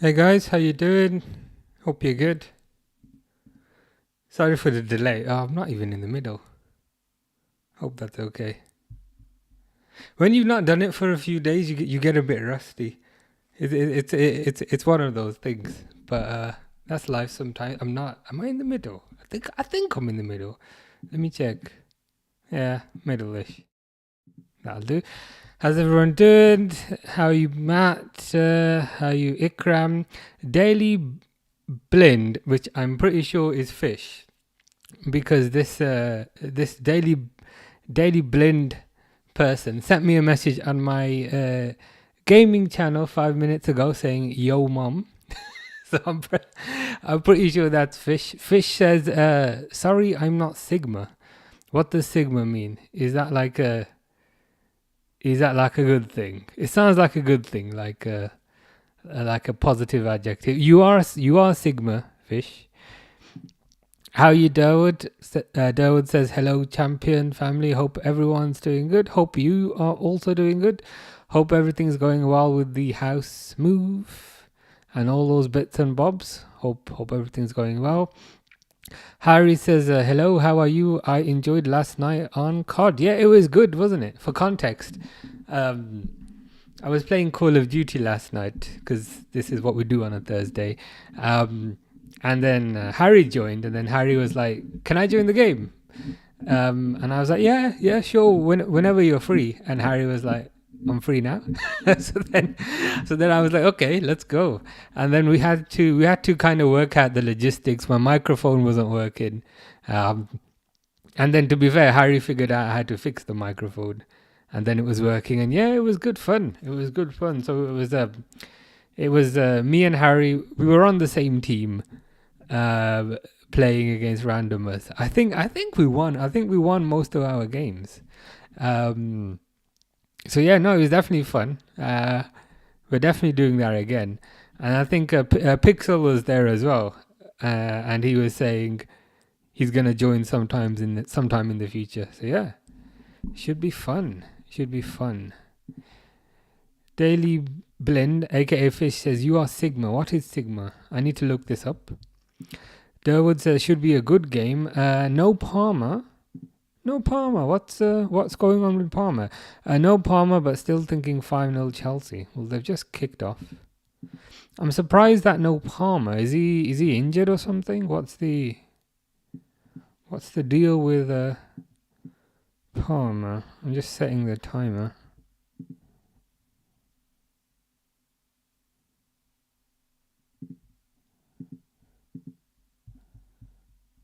Hey guys, how you doing? Hope you're good. Sorry for the delay. I'm not even in the middle. Hope that's okay. When you've not done it for a few days, you get a bit rusty. It's one of those things. But that's life. Sometimes I'm not. Am I in the middle? I think I'm in the middle. Let me check. Yeah, middle-ish. That'll do. How's everyone doing? How are you, Matt? How are you, Ikram? Daily Blend, which I'm pretty sure is fish, because this daily blend person sent me a message on my gaming channel 5 minutes ago saying "Yo, mom." So I'm pretty sure that's fish. Fish says, "Sorry, I'm not Sigma." What does Sigma mean? Is that like a good thing? It sounds like a good thing, like a positive adjective. You are Sigma, fish. How you, Dawood? Dawood says, hello, champion family. Hope everyone's doing good. Hope you are also doing good. Hope everything's going well with the house move and all those bits and bobs. Hope everything's going well. Harry says, hello, how are you? I enjoyed last night on COD. Yeah, it was good, wasn't it? For context, I was playing Call of Duty last night because this is what we do on a Thursday. And then Harry joined, and then Harry was like, "Can I join the game?" And I was like, "Yeah, sure, whenever you're free." And Harry was like, "I'm free now." so then I was like, "Okay, let's go." And then we had to kind of work out the logistics. My microphone wasn't working, and then to be fair, Harry figured out how to fix the microphone, and then it was working. And yeah, it was good fun. It was good fun. So it was me and Harry. We were on the same team uh, playing against randomers. I think we won. I think we won most of our games. Um, so yeah, no, it was definitely fun. We're definitely doing that again. And I think Pixel was there as well, and he was saying he's gonna join sometime in the future. So yeah, should be fun. Should be fun. Daily Blend, aka Fish, says you are Sigma. What is Sigma? I need to look this up. Durwood says should be a good game. No Palmer. No Palmer. What's going on with Palmer? No Palmer, but still thinking 5-0 Chelsea. Well, they've just kicked off. I'm surprised that no Palmer. Is he injured or something? What's the deal with Palmer? I'm just setting the timer.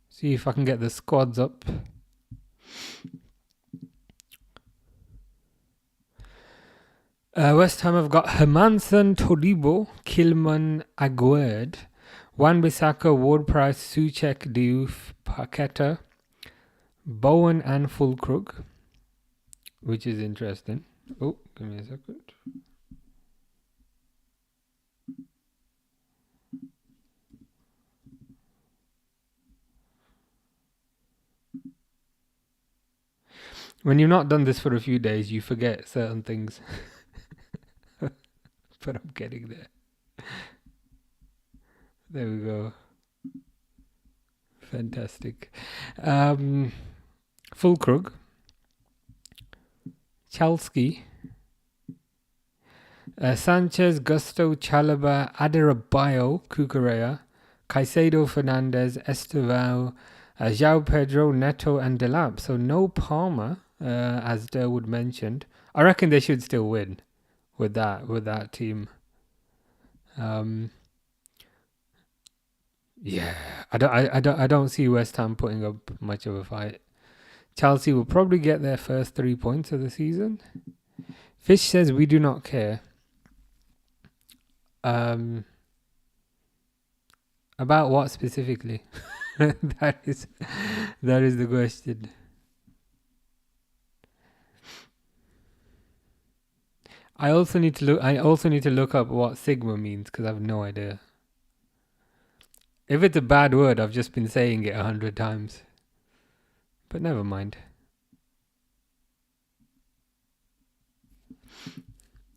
See if I can get the squads up. West Ham have got Hermanson, Todibo, Kilman, Aguerd, Wan-Bissaka, Ward-Prowse, Soucek, Diouf, Paqueta, Bowen and Fulkrug, which is interesting. Oh, give me a second. When you've not done this for a few days, you forget certain things. But I'm getting there. There we go. Fantastic. Fulkrug, Chalski, Sanchez, Gusto, Chalaba, Adarabio, Cucurella, Caicedo, Fernandez, Estevao, João Pedro, Neto, and Delap. So no Palmer, as Durwood mentioned. I reckon they should still win with that team. Yeah, I don't see West Ham putting up much of a fight. Chelsea will probably get their first 3 points of the season. Fish says we do not care. About what specifically? that is the question. I also need to look up what Sigma means because I have no idea. If it's a bad word, I've just been saying it 100 times. But never mind.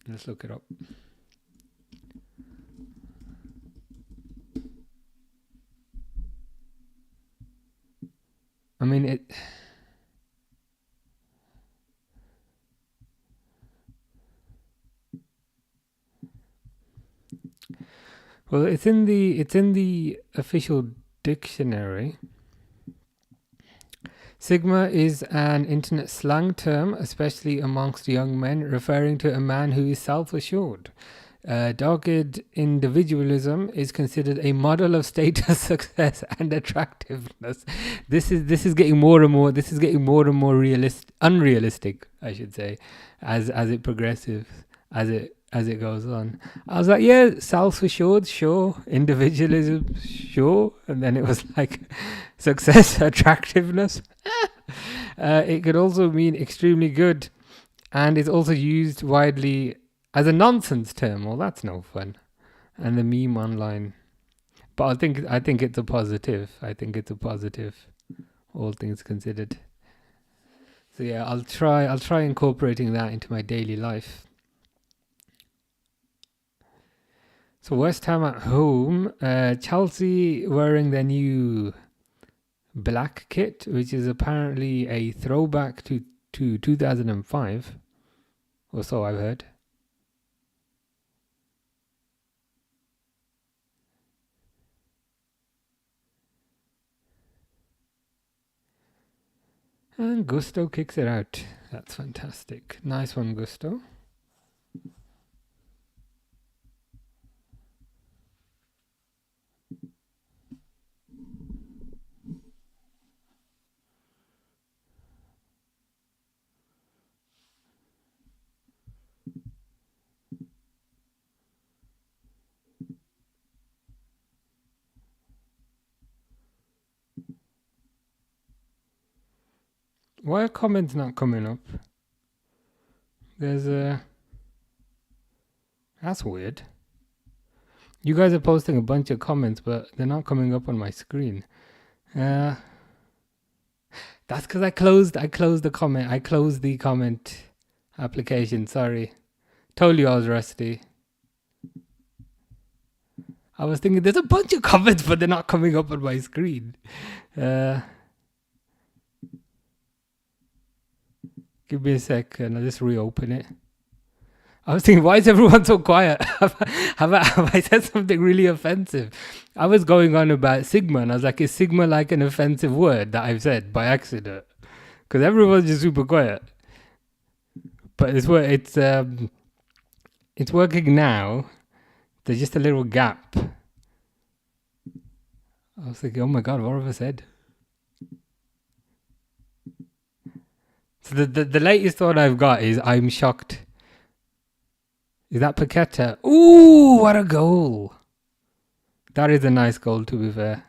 Let's look it up. I mean it. Well, it's in the official dictionary. Sigma is an internet slang term, especially amongst young men, referring to a man who is self-assured. Dogged individualism is considered a model of status, success, and attractiveness. This is getting more and more. This is getting more and more unrealistic, I should say, as it progresses, as it goes on. I was like, yeah, self-assured, sure, individualism, sure, and then it was like success, attractiveness. It could also mean extremely good, and it's also used widely as a nonsense term. Well, that's no fun. And the meme online. But I think it's a positive. I think it's a positive, all things considered. So yeah, I'll try incorporating that into my daily life. So West Ham at home, Chelsea wearing their new black kit, which is apparently a throwback to 2005 or so, I've heard. And Gusto kicks it out. That's fantastic. Nice one, Gusto. Why are comments not coming up? There's a... That's weird. You guys are posting a bunch of comments, but they're not coming up on my screen. That's because I closed the comment. I closed the comment application. Sorry. Told you I was rusty. I was thinking there's a bunch of comments, but they're not coming up on my screen. Give me a second. I'll just reopen it. I was thinking, why is everyone so quiet? have I said something really offensive? I was going on about Sigma, and I was like, is Sigma like an offensive word that I've said by accident? Because everyone's just super quiet. But it's working now. There's just a little gap. I was thinking, oh my god, what have I said? So the latest one I've got is I'm shocked. Is that Paqueta? Ooh, what a goal. That is a nice goal, to be fair.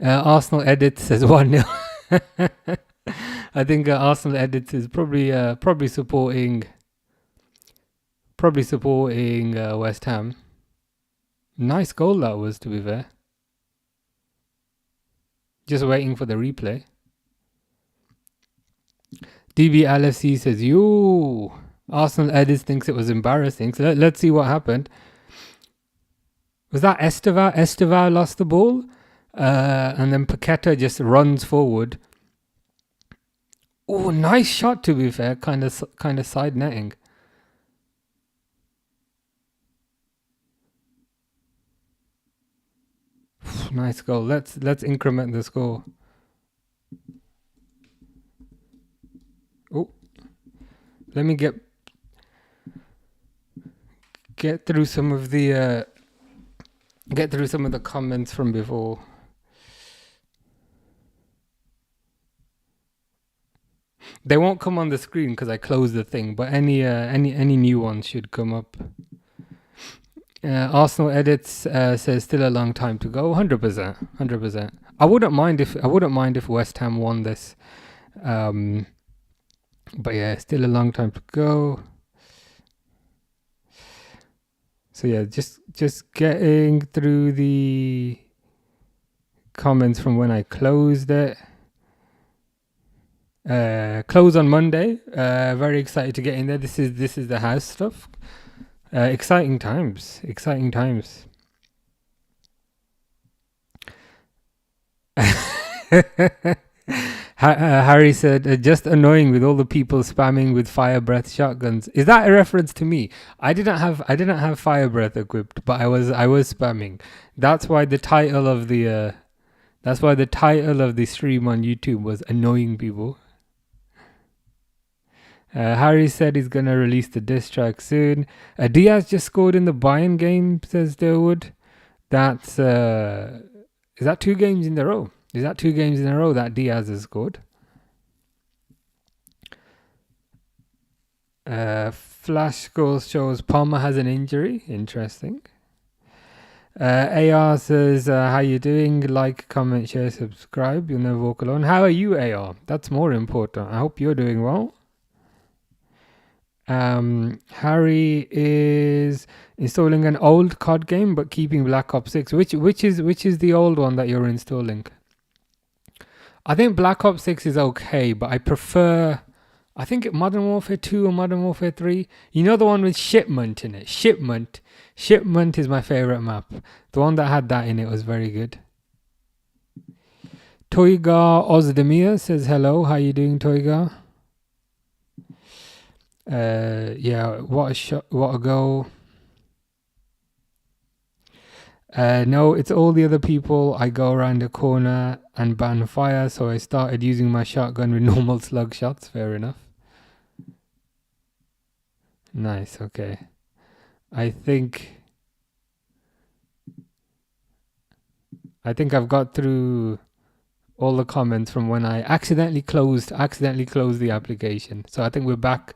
Arsenal edits says 1-0. I think Arsenal edits is probably supporting West Ham. Nice goal that was, to be fair. Just waiting for the replay. DB Lfc says, yo, Arsenal edits thinks it was embarrassing. So let's see what happened. Was that Estevao? Estevao lost the ball. And then Paqueta just runs forward. Oh, nice shot, to be fair. Kind of side netting. Nice goal. Let's increment the score. Oh, let me get through some of the comments from before. They won't come on the screen because I closed the thing, but any new ones should come up. Arsenal edits says still a long time to go. 100%. I wouldn't mind if West Ham won this. But yeah, still a long time to go. So yeah, just getting through the comments from when I closed it. Close on Monday. Very excited to get in there. This is the house stuff. Exciting times. Harry said, "Just annoying with all the people spamming with fire breath shotguns." Is that a reference to me? I didn't have fire breath equipped, but I was spamming. That's why the title of the stream on YouTube was "Annoying People." Harry said he's gonna release the diss track soon. Diaz just scored in the Bayern game, says Durwood. That's is that 2 games in a row? Is that 2 games in a row that Diaz has scored? Flash score shows Palmer has an injury. Interesting. AR says, how you doing? Like, comment, share, subscribe. You'll never walk alone. How are you, AR? That's more important. I hope you're doing well. Harry is installing an old COD game but keeping Black Ops 6. Which is the old one that you're installing? I think Black Ops 6 is okay, but I prefer, I think Modern Warfare 2 or Modern Warfare 3. You know the one with Shipment in it? Shipment is my favorite map. The one that had that in it was very good. Toigar Ozdemir says hello. How you doing, Toigar? Yeah, what a shot, what a goal. No, it's all the other people. I go around the corner and ban fire, so I started using my shotgun with normal slug shots. Fair enough. Nice, okay. I think I've got through all the comments from when I accidentally closed the application. So I think we're back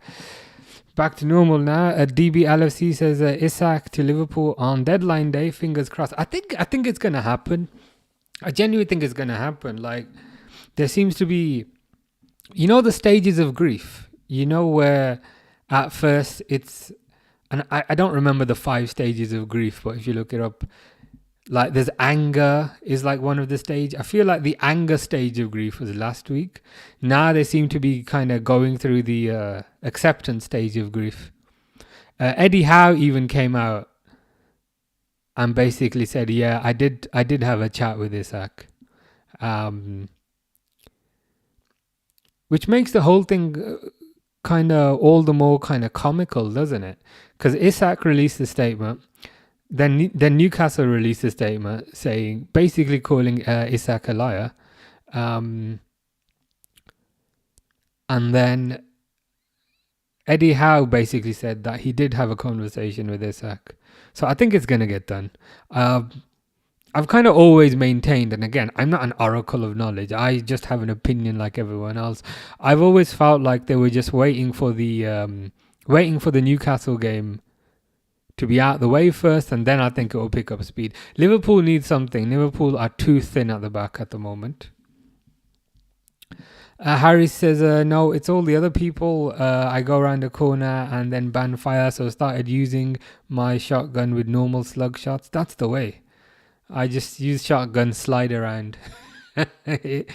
to normal now. DB LFC says Isak to Liverpool on deadline day. Fingers crossed. I think it's gonna happen. I genuinely think it's gonna happen. Like, there seems to be, the stages of grief. Where at first it's, and I don't remember the 5 stages of grief, but if you look it up, like there's anger is like one of the stage. I feel like the anger stage of grief was last week. Now they seem to be kind of going through the acceptance stage of grief. Eddie Howe even came out and basically said, yeah, I did have a chat with Isak. Which makes the whole thing kind of all the more kind of comical, doesn't it? Because Isak released a statement. Then Newcastle released a statement saying, basically calling Isak a liar. And then Eddie Howe basically said that he did have a conversation with Isak. So I think it's going to get done. I've kind of always maintained, and again, I'm not an oracle of knowledge. I just have an opinion like everyone else. I've always felt like they were just waiting for the Newcastle game to be out the way first, and then I think it will pick up speed. Liverpool needs something. Liverpool are too thin at the back at the moment. Harry says, no, it's all the other people. I go around the corner and then ban fire, so I started using my shotgun with normal slug shots. That's the way. I just use shotgun, slide around. it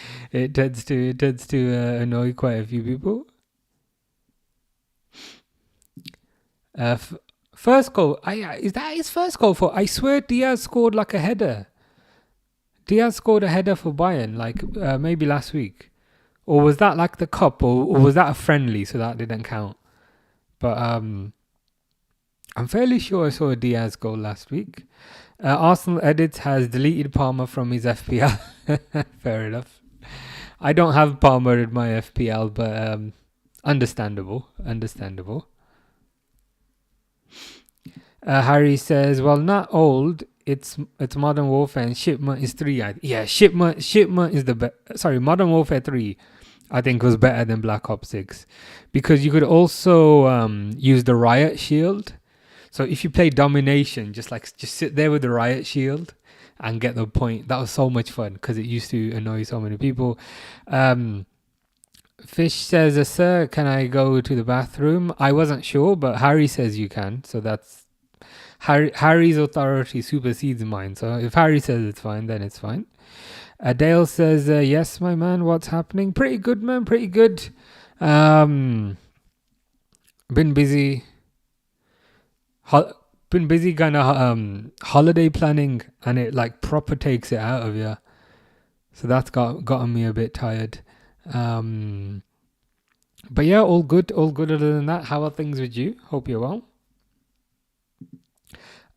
tends to annoy quite a few people. First goal, is that his first goal for? I swear Diaz scored like a header. Diaz scored a header for Bayern, like maybe last week. Or was that like the cup, or was that a friendly, so that didn't count? But I'm fairly sure I saw a Diaz goal last week. Arsenal Edits has deleted Palmer from his FPL. Fair enough. I don't have Palmer in my FPL, but understandable. Harry says, well, not old. It's Modern Warfare and Shipment is 3. Yeah, Shipment is the best. Sorry, Modern Warfare 3, I think, was better than Black Ops 6 because you could also use the riot shield. So if you play domination, just sit there with the riot shield and get the point. That was so much fun because it used to annoy so many people. Fish says, sir, can I go to the bathroom? I wasn't sure, but Harry says you can. So that's Harry's authority supersedes mine. So if Harry says it's fine, then it's fine. Dale says, yes, my man, what's happening? Pretty good, man, pretty good. Been busy. Been busy kind of holiday planning, and it like proper takes it out of you. So that's gotten me a bit tired. But yeah, all good other than that. How are things with you? Hope you're well.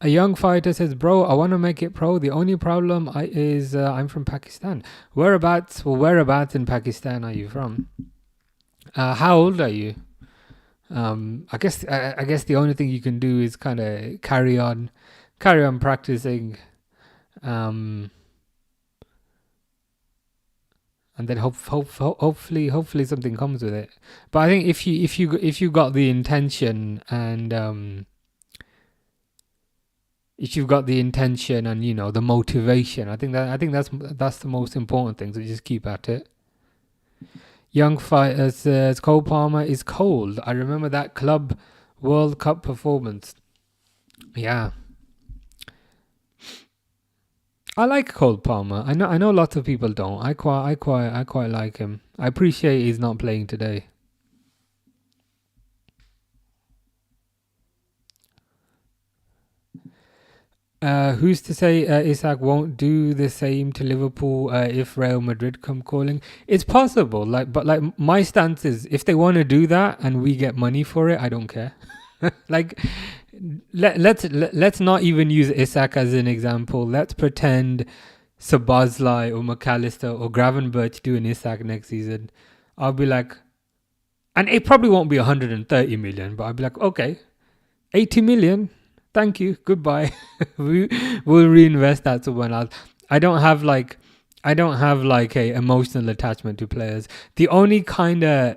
A young fighter says, "Bro, I want to make it pro. The only problem is I'm from Pakistan. Whereabouts in Pakistan are you from? How old are you? I guess the only thing you can do is kind of carry on practicing, and then hopefully something comes with it. But I think if you got the intention and if you've got the intention and the motivation, I think that's the most important thing. So just keep at it. Young fighter says Cole Palmer is cold. I remember that Club World Cup performance. Yeah, I like Cole Palmer. I know lots of people don't. I quite like him. I appreciate he's not playing today. Who's to say Isak won't do the same to Liverpool if Real Madrid come calling? It's possible. But my stance is, if they want to do that and we get money for it, I don't care. Let's not even use Isak as an example. Let's pretend Sabazlai or McAllister or Gravenberch do an Isak next season. I'll be like, and it probably won't be 130 million, but I'll be like, okay, 80 million. Thank you. Goodbye. We'll reinvest that somewhere else. I don't have like a emotional attachment to players. The only kind of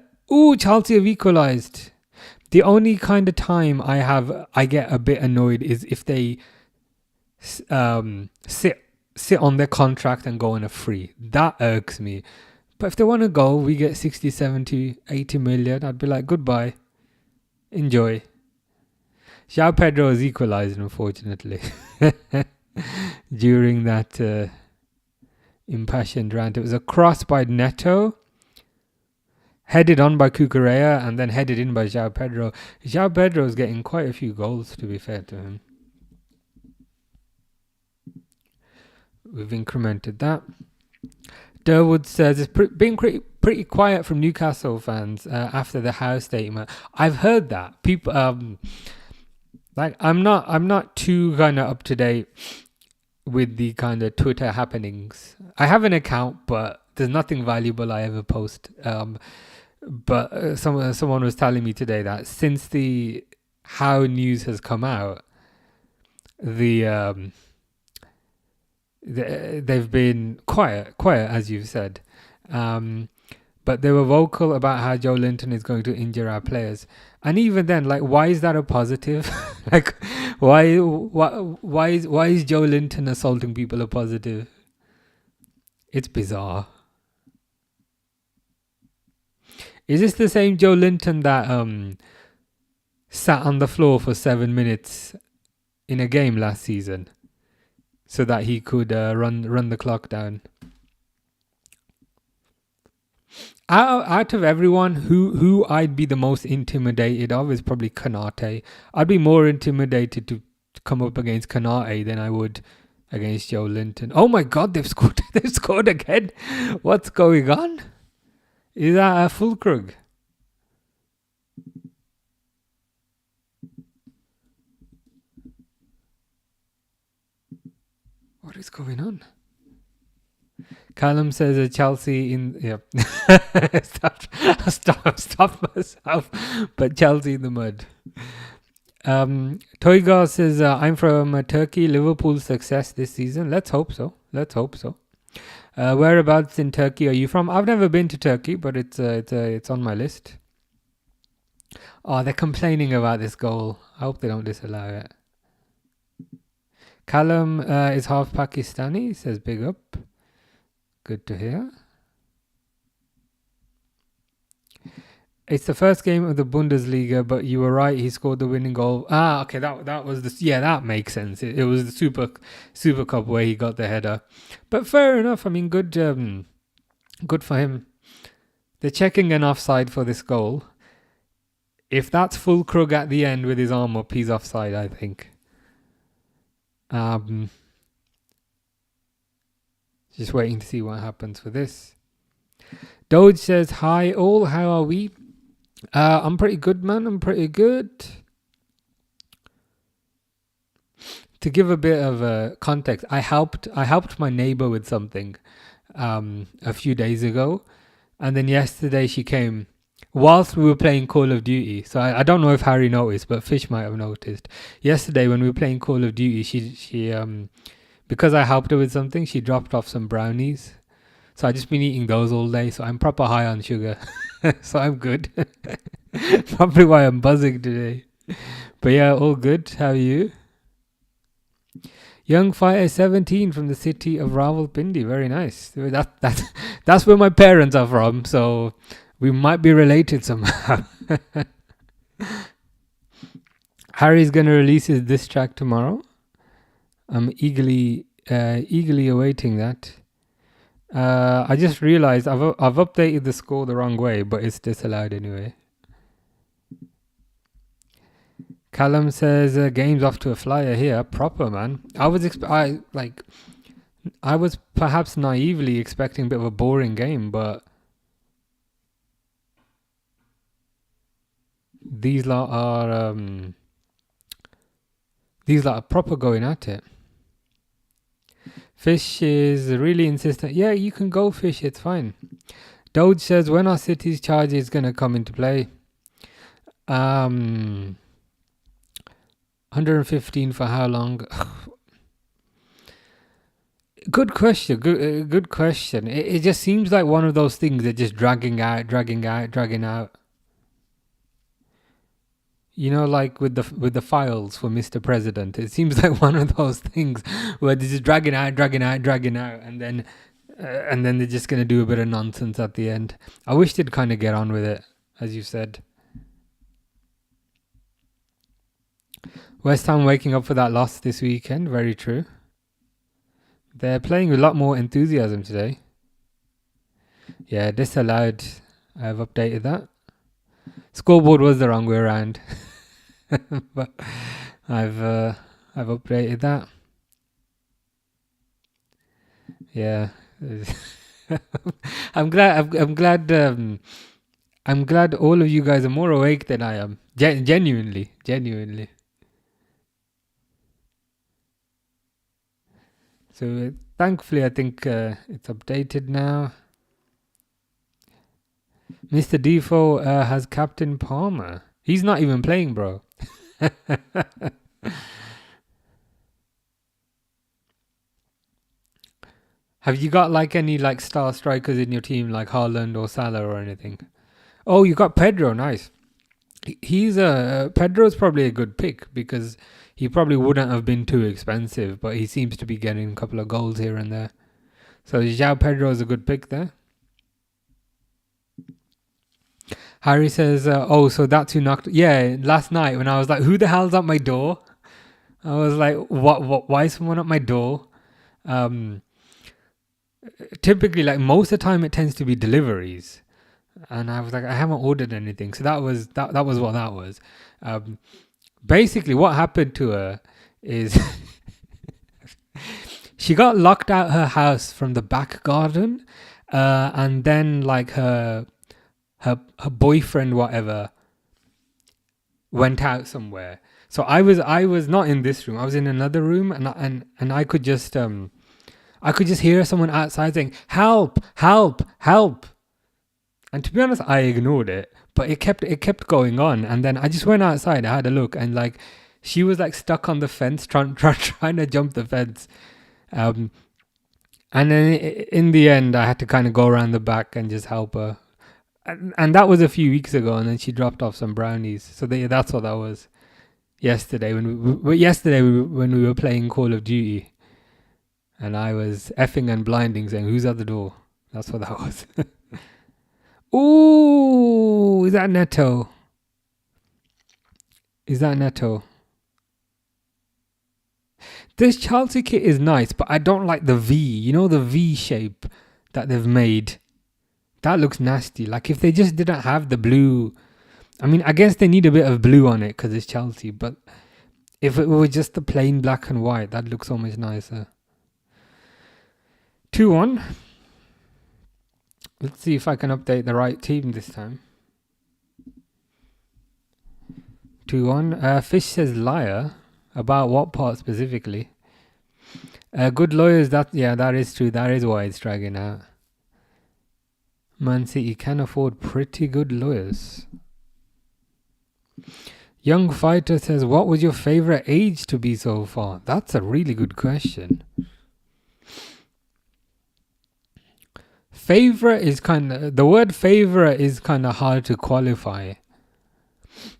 Chelsea have equalised. The only kind of time I get a bit annoyed is if they sit on their contract and go on a free. That irks me. But if they want to go, we get 60, 70, 80 million. I'd be like, goodbye. Enjoy. João Pedro has equalised, unfortunately, during that impassioned rant. It was a cross by Neto, headed on by Cucurella, and then headed in by João Pedro. João Pedro is getting quite a few goals, to be fair to him. We've incremented that. Durwood says it's been pretty quiet from Newcastle fans after the house statement. I've heard that people. I'm not too kind of up to date with the kind of Twitter happenings. I have an account, but there's nothing valuable I ever post. But someone was telling me today that since the How news has come out, they've been quiet as you've said. But they were vocal about how Joe Linton is going to injure our players. And even then, why is that a positive? Why is Joe Linton assaulting people a positive? It's bizarre. Is this the same Joe Linton that sat on the floor for 7 minutes in a game last season so that he could run the clock down? Out of everyone, who I'd be the most intimidated of is probably Kanate. I'd be more intimidated to come up against Kanate than I would against Joe Linton. Oh my God, they've scored! They've scored again. What's going on? Is that a full Krug? What is going on? Callum says Chelsea in stop myself, but Chelsea in the mud. Toygar says I'm from Turkey. Liverpool's success this season. Let's hope so. Whereabouts in Turkey are you from? I've never been to Turkey, but it's on my list. Oh, they're complaining about this goal. I hope they don't disallow it. Callum is half Pakistani. Says big up. Good to hear. It's the first game of the Bundesliga, but you were right. He scored the winning goal. Okay, that was that makes sense. It was the Super Cup where he got the header. But fair enough. I mean, good for him. They're checking an offside for this goal. If that's full Krug at the end with his arm up, he's offside, I think. Just waiting to see what happens for this. Doge says, hi all, how are we? I'm pretty good, man. I'm pretty good. To give a bit of context, I helped my neighbor with something a few days ago, and then yesterday she came whilst we were playing Call of Duty. So I don't know if Harry noticed, but Fish might have noticed. Yesterday when we were playing Call of Duty, she because I helped her with something, she dropped off some brownies. So I've just been eating those all day. So I'm proper high on sugar. So I'm good. Probably why I'm buzzing today. But yeah, all good. How are you? Young Fighter 17 from the city of Rawalpindi. Very nice. That's where my parents are from. So we might be related somehow. Harry's going to release his diss track tomorrow. I'm eagerly awaiting that. I just realized I've updated the score the wrong way, but it's disallowed anyway. Callum says game's off to a flyer here, proper man. I was perhaps naively expecting a bit of a boring game, but these lot are proper going at it. Fish is really insistent. Yeah, you can go, Fish. It's fine. Doge says, when our city's charge is going to come into play? 115 for how long? Good question. Good question. It just seems like one of those things that just dragging out. You know, like with the files for Mr. President, it seems like one of those things where they're just dragging out, and then they're just gonna do a bit of nonsense at the end. I wish they'd kind of get on with it, as you said. West Ham waking up for that loss this weekend. Very true. They're playing with a lot more enthusiasm today. Yeah, disallowed. I've updated that. Scoreboard was the wrong way around. But I've updated that. Yeah. I'm glad all of you guys are more awake than I am. Genuinely. So thankfully I think it's updated now. Mr. Defoe has Captain Palmer. He's not even playing, bro. Have you got like any like star strikers in your team, like Haaland or Salah or anything? Oh, you got Pedro. Nice. Pedro's probably a good pick because he probably wouldn't have been too expensive, but he seems to be getting a couple of goals here and there. So João Pedro is a good pick there. Harry says, oh, so that's who knocked... Yeah, last night when I was like, who the hell's at my door? I was like, what? Why is someone at my door? Typically, like most of the time, it tends to be deliveries. And I was like, I haven't ordered anything. So that was what that was. Basically, what happened to her is... she got locked out her house from the back garden. And then like her boyfriend, whatever, went out somewhere. So I was not in this room. I was in another room, and I could just hear someone outside saying, "Help! Help! Help!" And to be honest, I ignored it, but it kept going on. And then I just went outside. I had a look, and like she was like stuck on the fence, trying to jump the fence. And then in the end, I had to kind of go around the back and just help her. And that was a few weeks ago, and then she dropped off some brownies. So that's what that was. Yesterday when we were playing Call of Duty, and I was effing and blinding, saying, "Who's at the door?" That's what that was. Ooh, is that Neto? This Chelsea kit is nice, but I don't like the V. You know, the V shape that they've made. That looks nasty. Like if they just didn't have the blue, I mean, I guess they need a bit of blue on it because it's Chelsea. But if it were just the plain black and white, that looks so much nicer. 2-1. Let's see if I can update the right team this time. 2-1. Fish says liar. About what part specifically? Good lawyers, that is true. That is why it's dragging out. Man City can afford pretty good lawyers. Young Fighter says, what was your favorite age to be so far? That's a really good question. Favorite is the word favorite is kind of hard to qualify,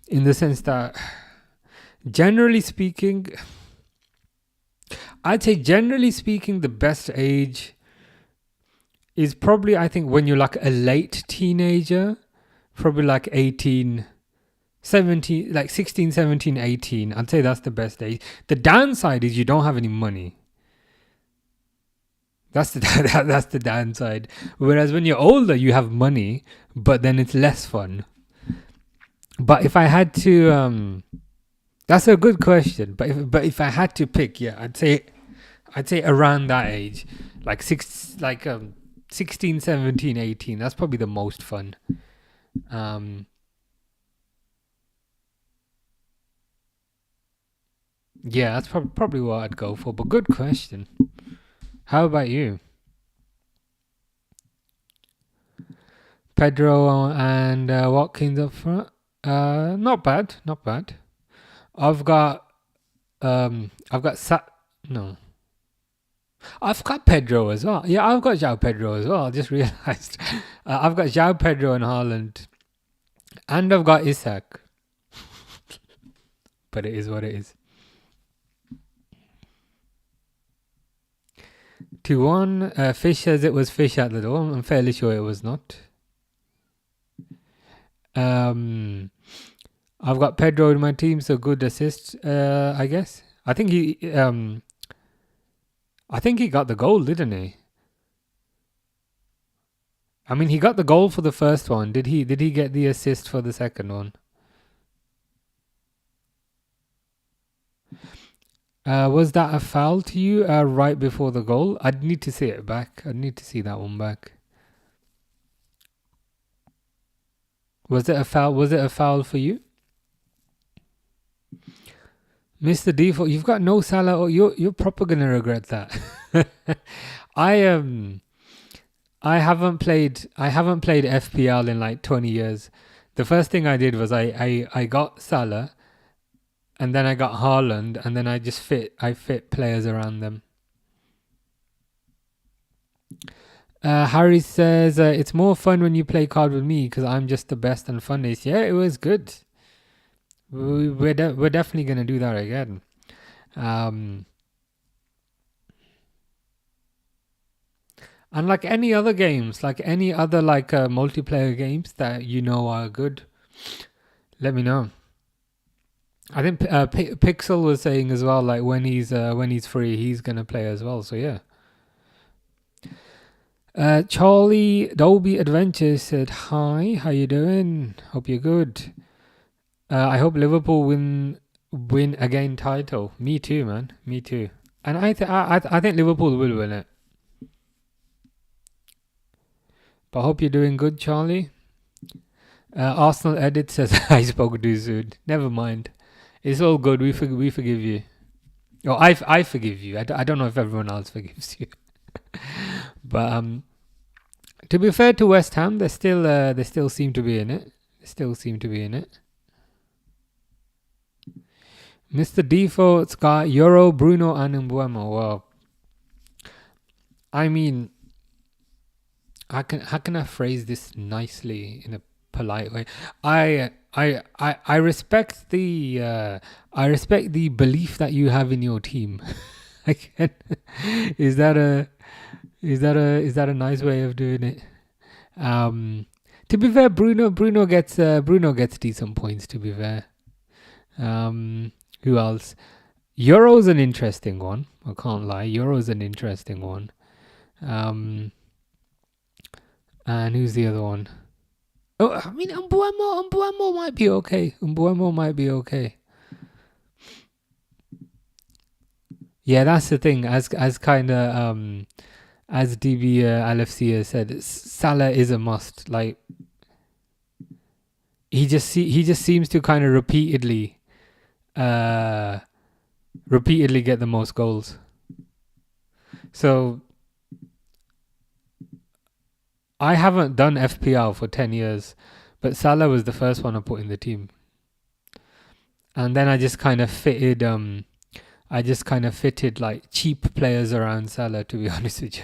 in the sense that generally speaking, I'd say generally speaking, the best age is probably, I think, when you're like a late teenager, probably like 18, 17, like 16, 17, 18. I'd say that's the best age. The downside is you don't have any money. That's the downside. Whereas when you're older, you have money, but then it's less fun. But if I had to, that's a good question. But if I had to pick, yeah, I'd say around that age, like 16, 17, 18. That's probably the most fun. Yeah, that's probably what I'd go for. But good question. How about you? Pedro and Watkins up front. Not bad. I've got Pedro as well. Yeah, I've got João Pedro as well. I just realized. I've got João Pedro and Haaland. And I've got Isak. But it is what it is. 2-1. Fish says it was Fish at the door. I'm fairly sure it was not. I've got Pedro in my team, so good assist, I guess. I think he got the goal, didn't he? I mean, he got the goal for the first one. Did he get the assist for the second one? Was that a foul to you right before the goal? I'd need to see it back. I'd need to see that one back. Was it a foul? Was it a foul for you? Mr. Default, you've got no Salah. Or you're proper gonna regret that. I haven't played FPL in like 20 years. The first thing I did was I got Salah, and then I got Haaland, and then I fit players around them. Harry says it's more fun when you play card with me because I'm just the best and funniest. Yeah, it was good. We're definitely gonna do that again. And like any other games, like any other multiplayer games that you know are good, let me know. I think Pixel was saying as well, like when he's free, he's gonna play as well. So yeah. Charlie Dolby Adventures said hi. How you doing? Hope you're good. I hope Liverpool win again title. Me too, man. Me too. And I think Liverpool will win it. But I hope you're doing good, Charlie. Arsenal Edit says I spoke too soon. Never mind. It's all good. We forgive you. Oh, I forgive you. I don't know if everyone else forgives you. But to be fair to West Ham, they still seem to be in it. Mr. Default's got Euro, Bruno, and Mbuemo. Well, I mean, how can I phrase this nicely in a polite way? I respect the belief that you have in your team. Is that a nice way of doing it? To be fair, Bruno gets decent points. To be fair, who else? Euro's an interesting one. I can't lie. Euro's an interesting one. And who's the other one? Oh, I mean, Mbuemo might be okay. Yeah, that's the thing. As as DB Lfc has said, Salah is a must. Like he just seems to kind of repeatedly get the most goals. So I haven't done FPL for 10 years, but Salah was the first one I put in the team. And then I just kind of fitted like cheap players around Salah, to be honest with you.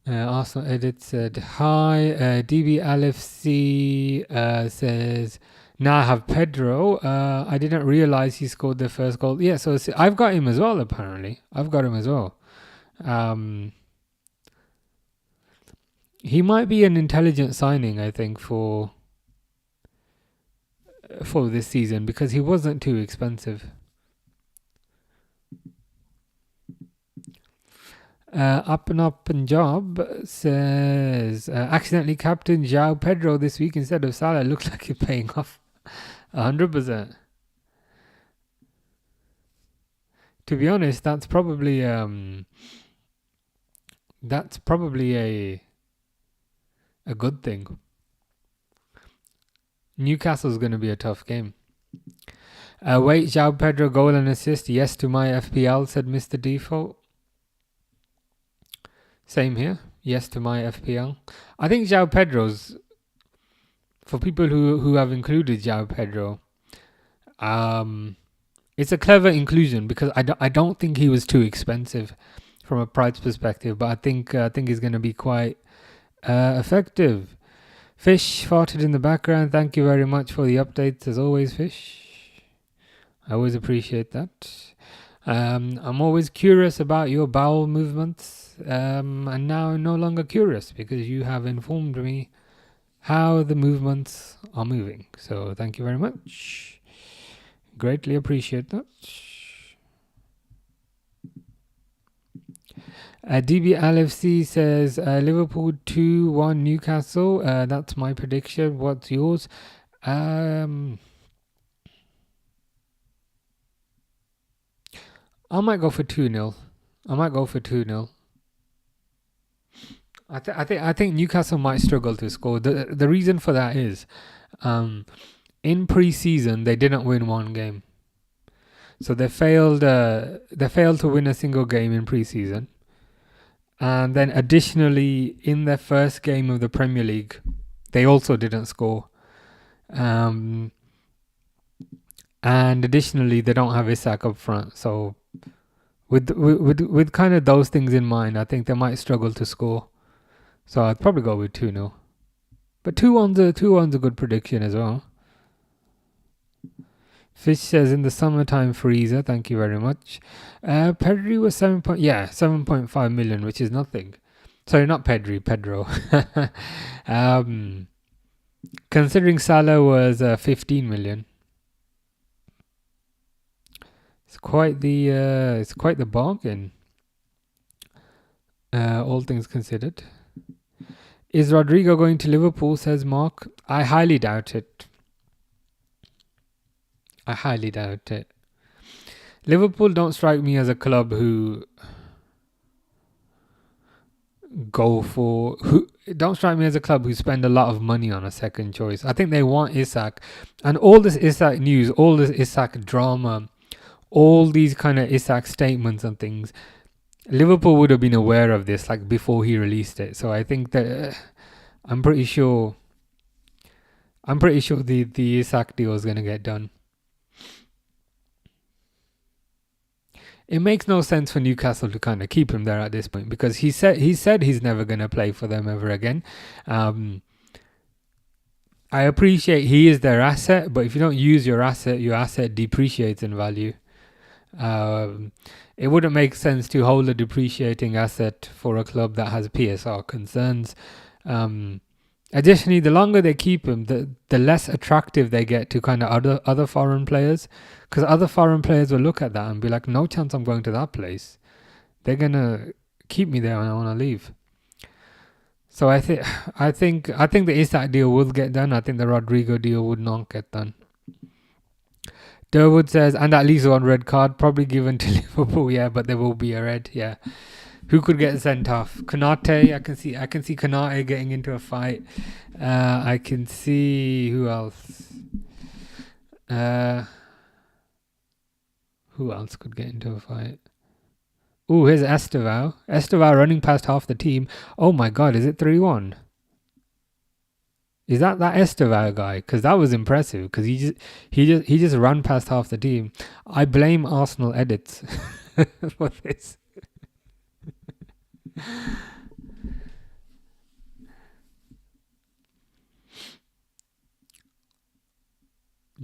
Arsenal Edit said, hi, DB Lfc says, now I have Pedro. I didn't realize he scored the first goal. Yeah, so I've got him as well, apparently. I've got him as well. He might be an intelligent signing, I think, for this season because he wasn't too expensive. Up and Job says, accidentally captain João Pedro this week instead of Salah. Looks like you're paying off 100%. To be honest, that's probably a good thing. Newcastle's going to be a tough game. Wait, João Pedro goal and assist. Yes to my FPL, said Mr. Default. Same here. Yes to my FPL. I think João Pedro's, for people who have included João Pedro, it's a clever inclusion because I don't think he was too expensive from a price perspective, but I think he's going to be quite effective. Fish farted in the background. Thank you very much for the updates as always, Fish. I always appreciate that. I'm always curious about your bowel movements, and now I'm no longer curious because you have informed me how the movements are moving. So thank you very much. Greatly appreciate that. DB Lfc says Liverpool 2-1 Newcastle. That's my prediction. What's yours? I might go for 2-0. I think Newcastle might struggle to score. The reason for that is, in pre-season they didn't win one game, so they failed to win a single game in pre-season, and then additionally in their first game of the Premier League, they also didn't score. And additionally, they don't have Isak up front, so with kind of those things in mind, I think they might struggle to score. So I'd probably go with 2-0. But 2-1's a good prediction as well. Fish says in the summertime freezer, thank you very much. Pedri was 7.5 million, which is nothing. Sorry, not Pedri, Pedro. Considering Salah was 15 million. It's quite the bargain. All things considered. Is Rodrigo going to Liverpool, says Mark? I highly doubt it. Liverpool don't strike me as a club who spend a lot of money on a second choice. I think they want Isak. And all this Isak news, all this Isak drama, all these kind of Isak statements and things, Liverpool would have been aware of this like before he released it. So I think that I'm pretty sure the Isak deal is going to get done. It makes no sense for Newcastle to kind of keep him there at this point because he said he's never going to play for them ever again. I appreciate he is their asset, but if you don't use your asset depreciates in value. It wouldn't make sense to hold a depreciating asset for a club that has PSR concerns. Additionally, the longer they keep him, the less attractive they get to kind of other foreign players, because other foreign players will look at that and be like, no chance I'm going to that place. They're going to keep me there and I want to leave. So I think the Isak deal will get done. I think the Rodrigo deal would not get done. Durwood says, and at least one red card, probably given to Liverpool. Yeah, but there will be a red. Yeah, who could get sent off? Konate. I can see Konate getting into a fight. I can see who else. Who else could get into a fight? Ooh, here's Estevao. Estevao running past half the team. Oh my God, is it 3-1? Is that Estevao guy? Because that was impressive. Because he just ran past half the team. I blame Arsenal edits for this.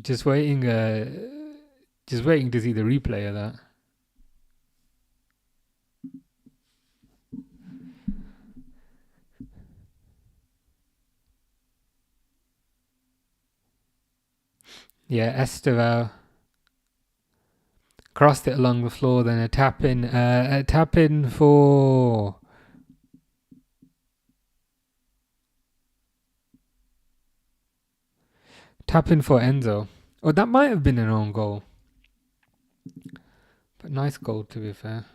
Just waiting. Just waiting to see the replay of that. Yeah, Estevao crossed it along the floor, then a tap in for Enzo. Oh, that might have been an own goal, but nice goal to be fair.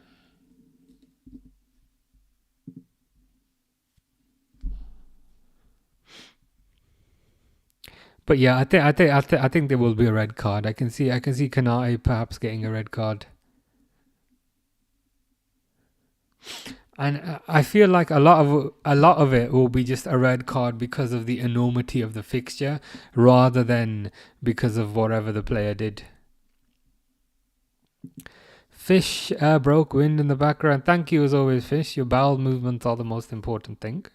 But yeah, I think there will be a red card. I can see Kanate perhaps getting a red card. And I feel like a lot of it will be just a red card because of the enormity of the fixture, rather than because of whatever the player did. Fish broke wind in the background. Thank you as always, Fish. Your bowel movements are the most important thing.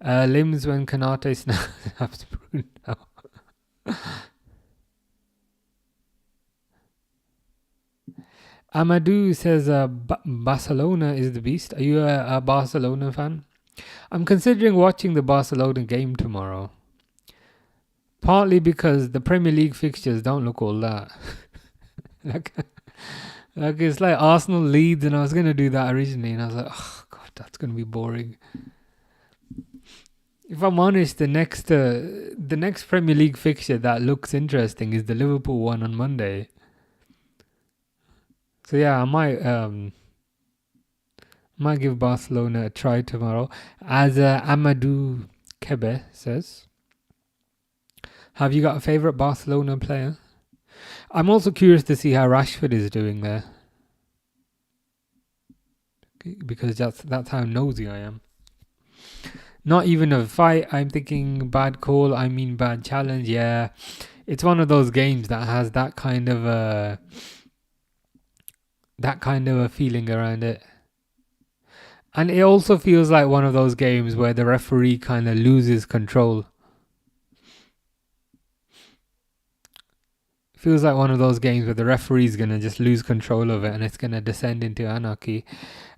Limbs when Kanate snaps Bruno. Amadou says Barcelona is the beast. Are you a Barcelona fan? I'm considering watching the Barcelona game tomorrow. Partly because the Premier League fixtures don't look all that. like it's like Arsenal Leeds, and I was going to do that originally, and I was like, oh God, that's going to be boring. If I'm honest, the next Premier League fixture that looks interesting is the Liverpool one on Monday. So yeah, I might give Barcelona a try tomorrow. As Amadou Kebe says, have you got a favourite Barcelona player? I'm also curious to see how Rashford is doing there, because that's how nosy I am. Not even a fight. I'm thinking bad call. I mean bad challenge. Yeah, it's one of those games that has that kind of a feeling around it. And it also feels like one of those games where the referee kind of loses control. Feels like one of those games where the referee's going to just lose control of it and it's going to descend into anarchy.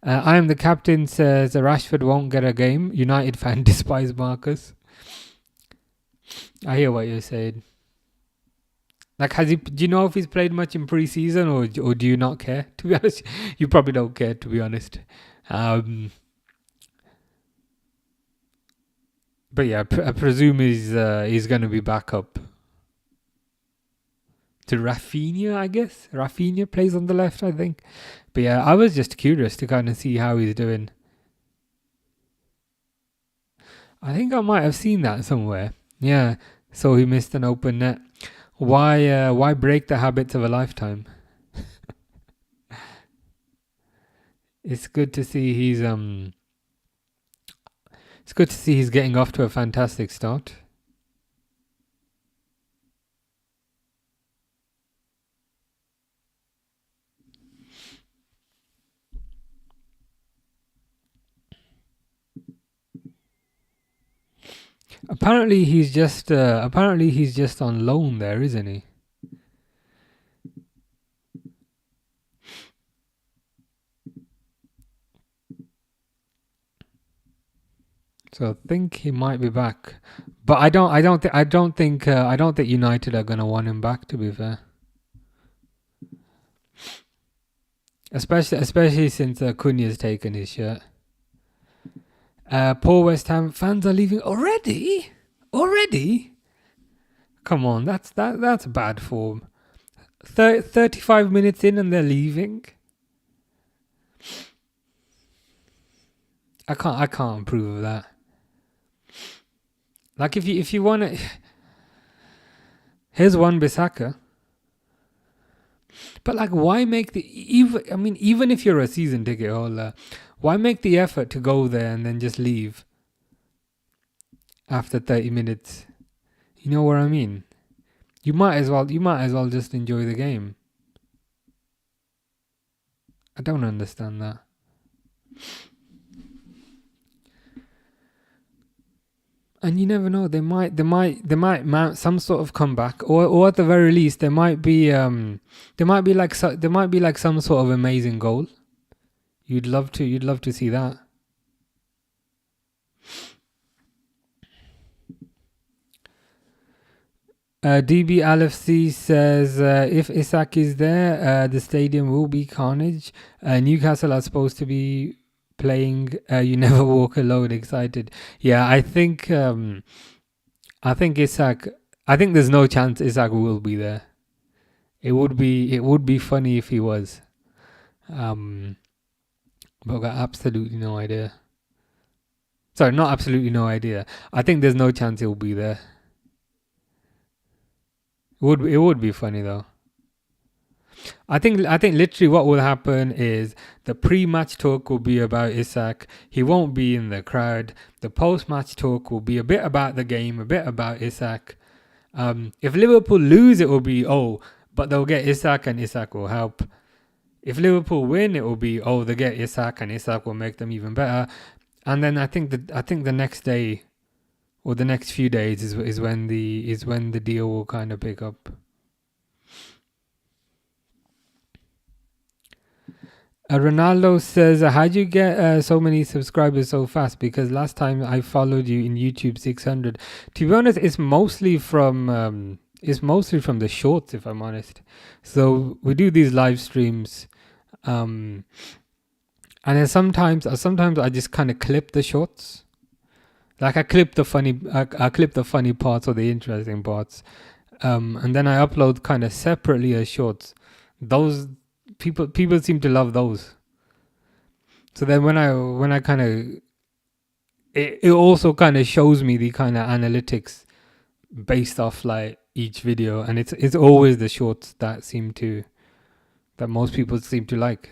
I am the captain says Rashford won't get a game. United fan despise Marcus. I hear what you're saying. Like, do you know if he's played much in pre-season, or do you not care? To be honest, you probably don't care, to be honest. But yeah, I presume he's going to be back up to Rafinha, I guess. Rafinha plays on the left, I think. But yeah, I was just curious to kind of see how he's doing. I think I might have seen that somewhere. Yeah, so he missed an open net. Why break the habits of a lifetime? It's good to see he's getting off to a fantastic start. Apparently he's just on loan there, isn't he? So I think he might be back, but I don't think United are gonna want him back, to be fair. Especially since Cunha's taken his shirt. Poor West Ham fans are leaving already. Already? Come on, that's bad form. 35 minutes in and they're leaving. I can't approve of that. Like if you want to, here's one Bissaka. But like, why make even if you're a season ticket holder, why make the effort to go there and then just leave after 30 minutes? You know what I mean? You might as well just enjoy the game. I don't understand that. And you never know, they might mount some sort of comeback, or at the very least, there might be like some sort of amazing goal. You'd love to see that. DB Lfc says if Isak is there, the stadium will be carnage. Newcastle are supposed to be playing You Never Walk Alone. Excited. Yeah, I think Isak. I think there's no chance Isak will be there. It would be funny if he was. But I've got absolutely no idea. Sorry, not absolutely no idea. I think there's no chance he'll be there. It would be funny though. I think literally what will happen is the pre-match talk will be about Isak. He won't be in the crowd. The post-match talk will be a bit about the game, a bit about Isak. If Liverpool lose, it will be but they'll get Isak and Isak will help. If Liverpool win, it will be they get Isak and Isak will make them even better. And then I think the next day or the next few days is when the deal will kind of pick up. Ronaldo says, how'd you get so many subscribers so fast? Because last time I followed you in YouTube 600. To be honest, it's mostly from the shorts, if I'm honest. So we do these live streams, and then sometimes I just kind of clip the shorts. Like I clip the funny parts or the interesting parts, and then I upload kind of separately as shorts. Those people seem to love those. So then when I kind of it also kind of shows me the kind of analytics based off like each video, and it's always the shorts that most people seem to like.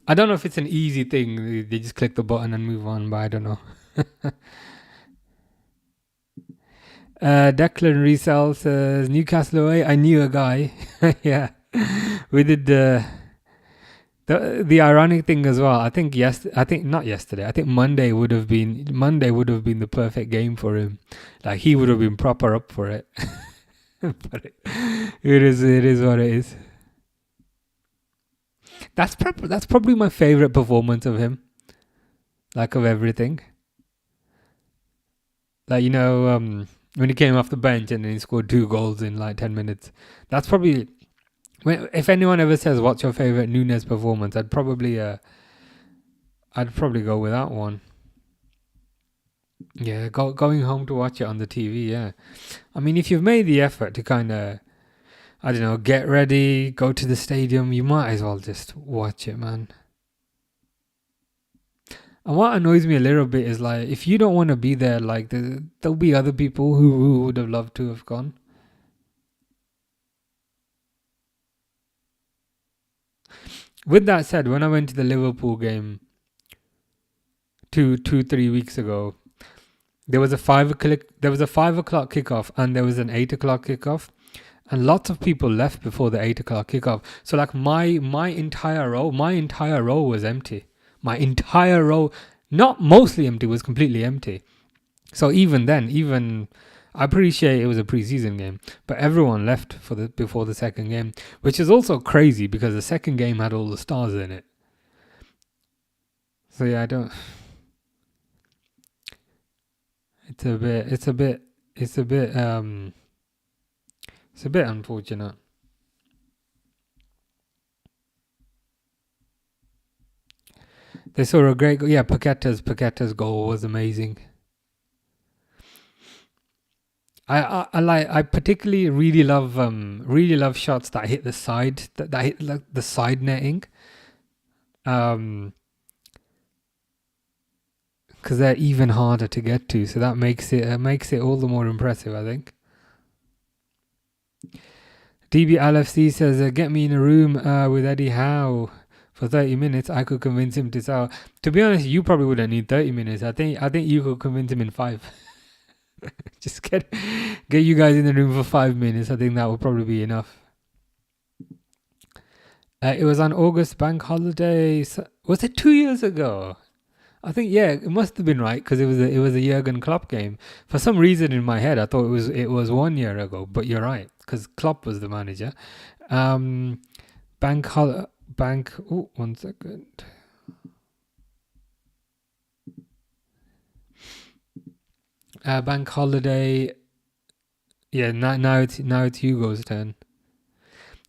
I don't know if it's an easy thing. They just click the button and move on, but I don't know. Declan Resell says, Newcastle away, I knew a guy. Yeah. We did the ironic thing as well. I think not yesterday. I think Monday would have been the perfect game for him. Like he would have been proper up for it. But it is what it is. That's probably my favorite performance of him. Like of everything. Like when he came off the bench and then he scored 2 goals in like 10 minutes. That's probably if anyone ever says what's your favorite Nunes performance, I'd probably go with that one. Yeah, going home to watch it on the TV. Yeah, I mean, if you've made the effort to kind of, I don't know, get ready, go to the stadium, you might as well just watch it, man. And what annoys me a little bit is like, if you don't want to be there, like there'll be other people who would have loved to have gone. With that said, when I went to the Liverpool game 3 weeks ago, there was a 5 o'clock kickoff and there was an 8 o'clock kickoff, and lots of people left before the 8 o'clock kickoff. So like my entire row was empty. My entire row, not mostly empty, was completely empty. So even then, I appreciate it was a preseason game, but everyone left before the second game, which is also crazy because the second game had all the stars in it. So yeah, I don't. It's a bit unfortunate. They saw a great goal. Yeah, Paqueta's goal was amazing. I particularly really love shots that hit the side, that hit like the side netting. Because they're even harder to get to, so that makes it all the more impressive, I think. DB LFC says, "Get me in a room with Eddie Howe for 30 minutes. I could convince him to sell." To be honest, you probably wouldn't need 30 minutes. I think you could convince him in 5. Just get you guys in the room for 5 minutes. I think that would probably be enough. It was on August bank holiday. Was it 2 years ago? I think it must have been right because it was a Jurgen Klopp game. For some reason in my head, I thought it was 1 year ago. But you're right because Klopp was the manager. Bank. Oh, 1 second. Bank holiday. Yeah, now it's Hugo's turn.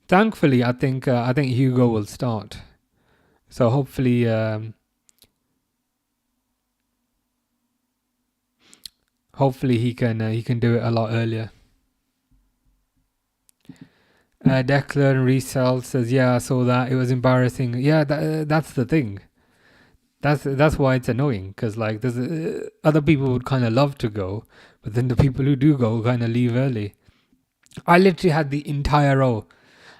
Thankfully, I think Hugo will start. So hopefully, he can do it a lot earlier. Declan Resell says, "Yeah, I saw that. It was embarrassing." Yeah, that's the thing. That's why it's annoying because like there's other people would kind of love to go, but then the people who do go kind of leave early. I literally had the entire row.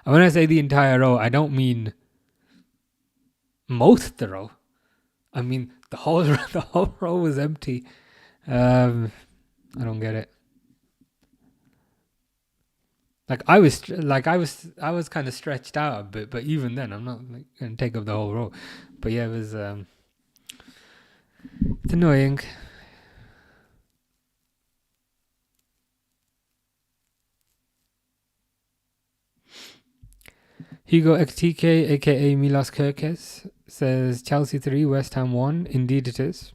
And when I say the entire row, I don't mean most of the row. I mean the whole row was empty. I don't get it. Like I was kind of stretched out a bit, but even then, I'm not like gonna take up the whole row. But yeah, it was it's annoying. Hugo XTK, aka Milas Kirkes, says Chelsea 3, West Ham 1. Indeed it is.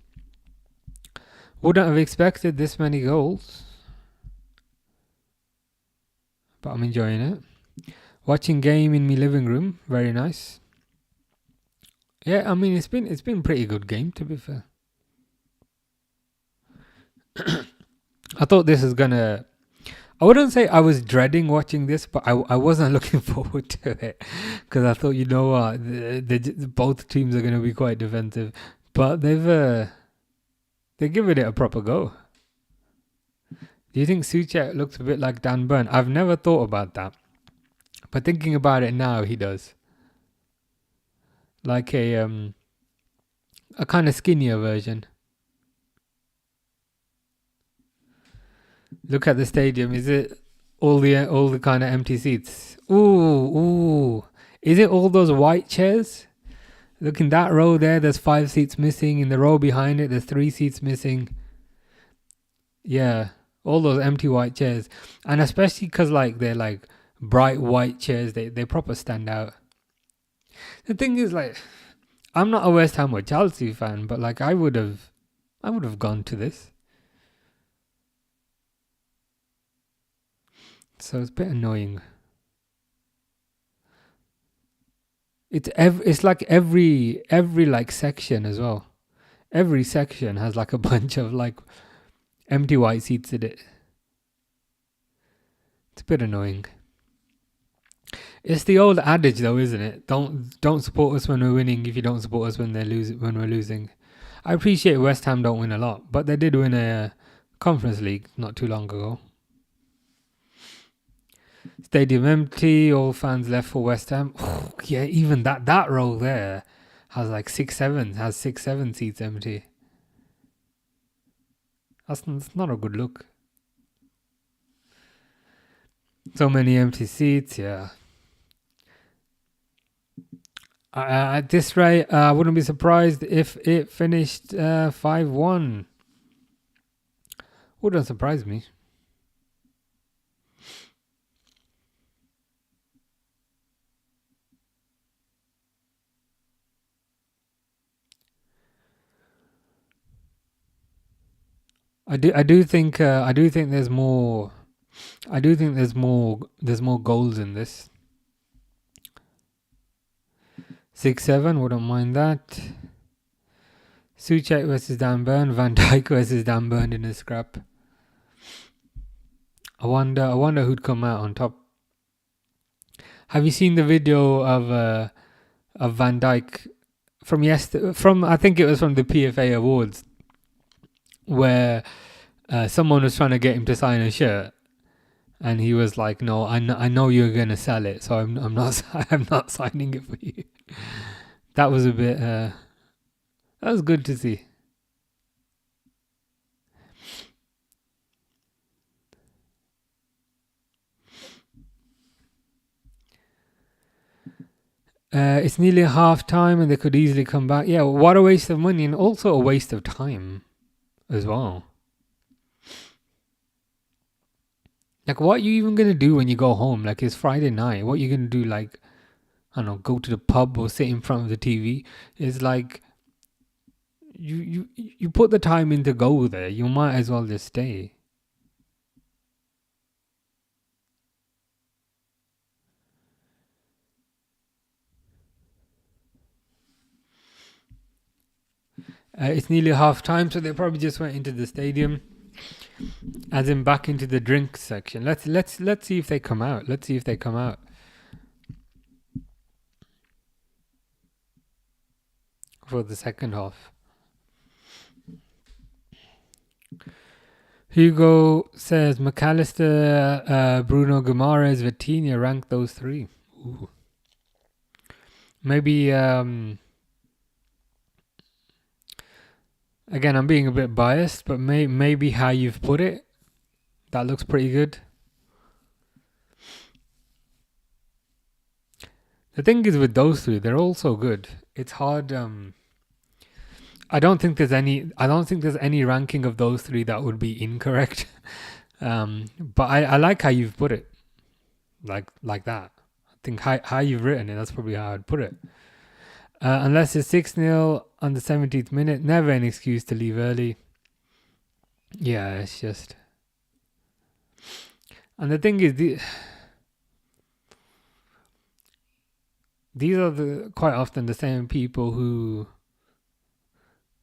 Wouldn't have expected this many goals, but I'm enjoying it. Watching game in my living room, very nice. Yeah, I mean it's been pretty good game to be fair. I thought this was gonna. I wouldn't say I was dreading watching this, but I wasn't looking forward to it because I thought, you know what, both teams are going to be quite defensive, but they're giving it a proper go. Do you think Souček looks a bit like Dan Burn? I've never thought about that, but thinking about it now, he does. Like a kind of skinnier version. Look at the stadium. Is it all the kind of empty seats? Ooh. Is it all those white chairs? Look in that row there. There's 5 seats missing. In the row behind it, there's 3 seats missing. Yeah, all those empty white chairs, and especially because like they're like bright white chairs, they proper stand out. The thing is, like, I'm not a West Ham or Chelsea fan, but like I would have gone to this. So it's a bit annoying. It's like every like section as well. Every section has like a bunch of like empty white seats in it. It's a bit annoying. It's the old adage though, isn't it? Don't support us when we're winning if you don't support us when we're losing. I appreciate West Ham don't win a lot, but they did win a Conference League not too long ago. Stadium empty, all fans left for West Ham. Oh, yeah, even that row there has like 6-7 seats empty. That's not a good look. So many empty seats, yeah. At this rate, I wouldn't be surprised if it finished 5-1. Wouldn't surprise me. I do think there's more. I do think there's more goals in this. 6-7, wouldn't mind that. Suchek versus Dan Burn, Van Dijk versus Dan Burn in a scrap. I wonder who'd come out on top. Have you seen the video of Van Dijk from yesterday? From I think it was from the PFA Awards, where someone was trying to get him to sign a shirt, and he was like, "No, I know you're gonna sell it, so I'm not I'm not signing it for you." That was a bit. That was good to see. It's nearly half time, and they could easily come back. Yeah, what a waste of money, and also a waste of time as well. Like, what are you even gonna do when you go home? Like, it's Friday night. What are you gonna do? Like, I don't know, go to the pub or sit in front of the TV? It's like you put the time in to go there. You might as well just stay. It's nearly half time, so they probably just went into the stadium, as in back into the drinks section. Let's see if they come out. Let's see if they come out for the second half. Hugo says McAllister, Bruno Guimaraes, Vitinha, rank those three. Ooh. Maybe again, I'm being a bit biased, but maybe how you've put it, that looks pretty good. The thing is with those three, they're all so good. It's hard. I don't think there's any ranking of those three that would be incorrect. But I like how you've put it, like that. I think how you've written it, that's probably how I'd put it. Unless it's 6-0 on the 17th minute, never an excuse to leave early. Yeah, it's just. And the thing is, these are quite often the same people who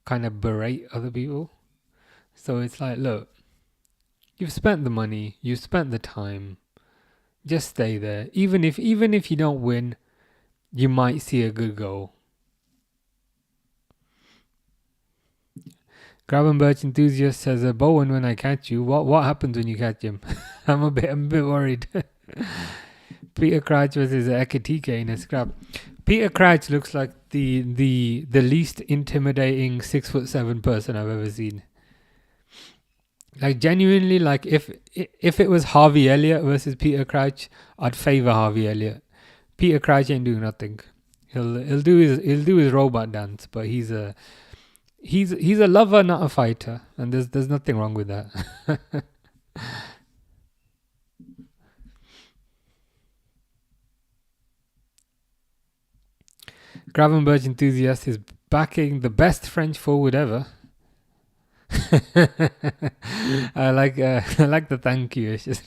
kind of berate other people. So it's like, look, you've spent the money, you've spent the time, just stay there. Even if you don't win, you might see a good goal. Grab and Birch enthusiast says, Bowen, when I catch you, what happens when you catch him? I'm a bit worried. Peter Crouch versus Ekatike in a scrap. Peter Crouch looks like the least intimidating 6'7" person I've ever seen. Like, genuinely, like if it was Harvey Elliott versus Peter Crouch, I'd favour Harvey Elliott. Peter Crouch ain't doing nothing. He'll do his robot dance, but he's a lover, not a fighter, and there's nothing wrong with that. Gravenberg enthusiast is backing the best French forward ever. I like the thank you. It's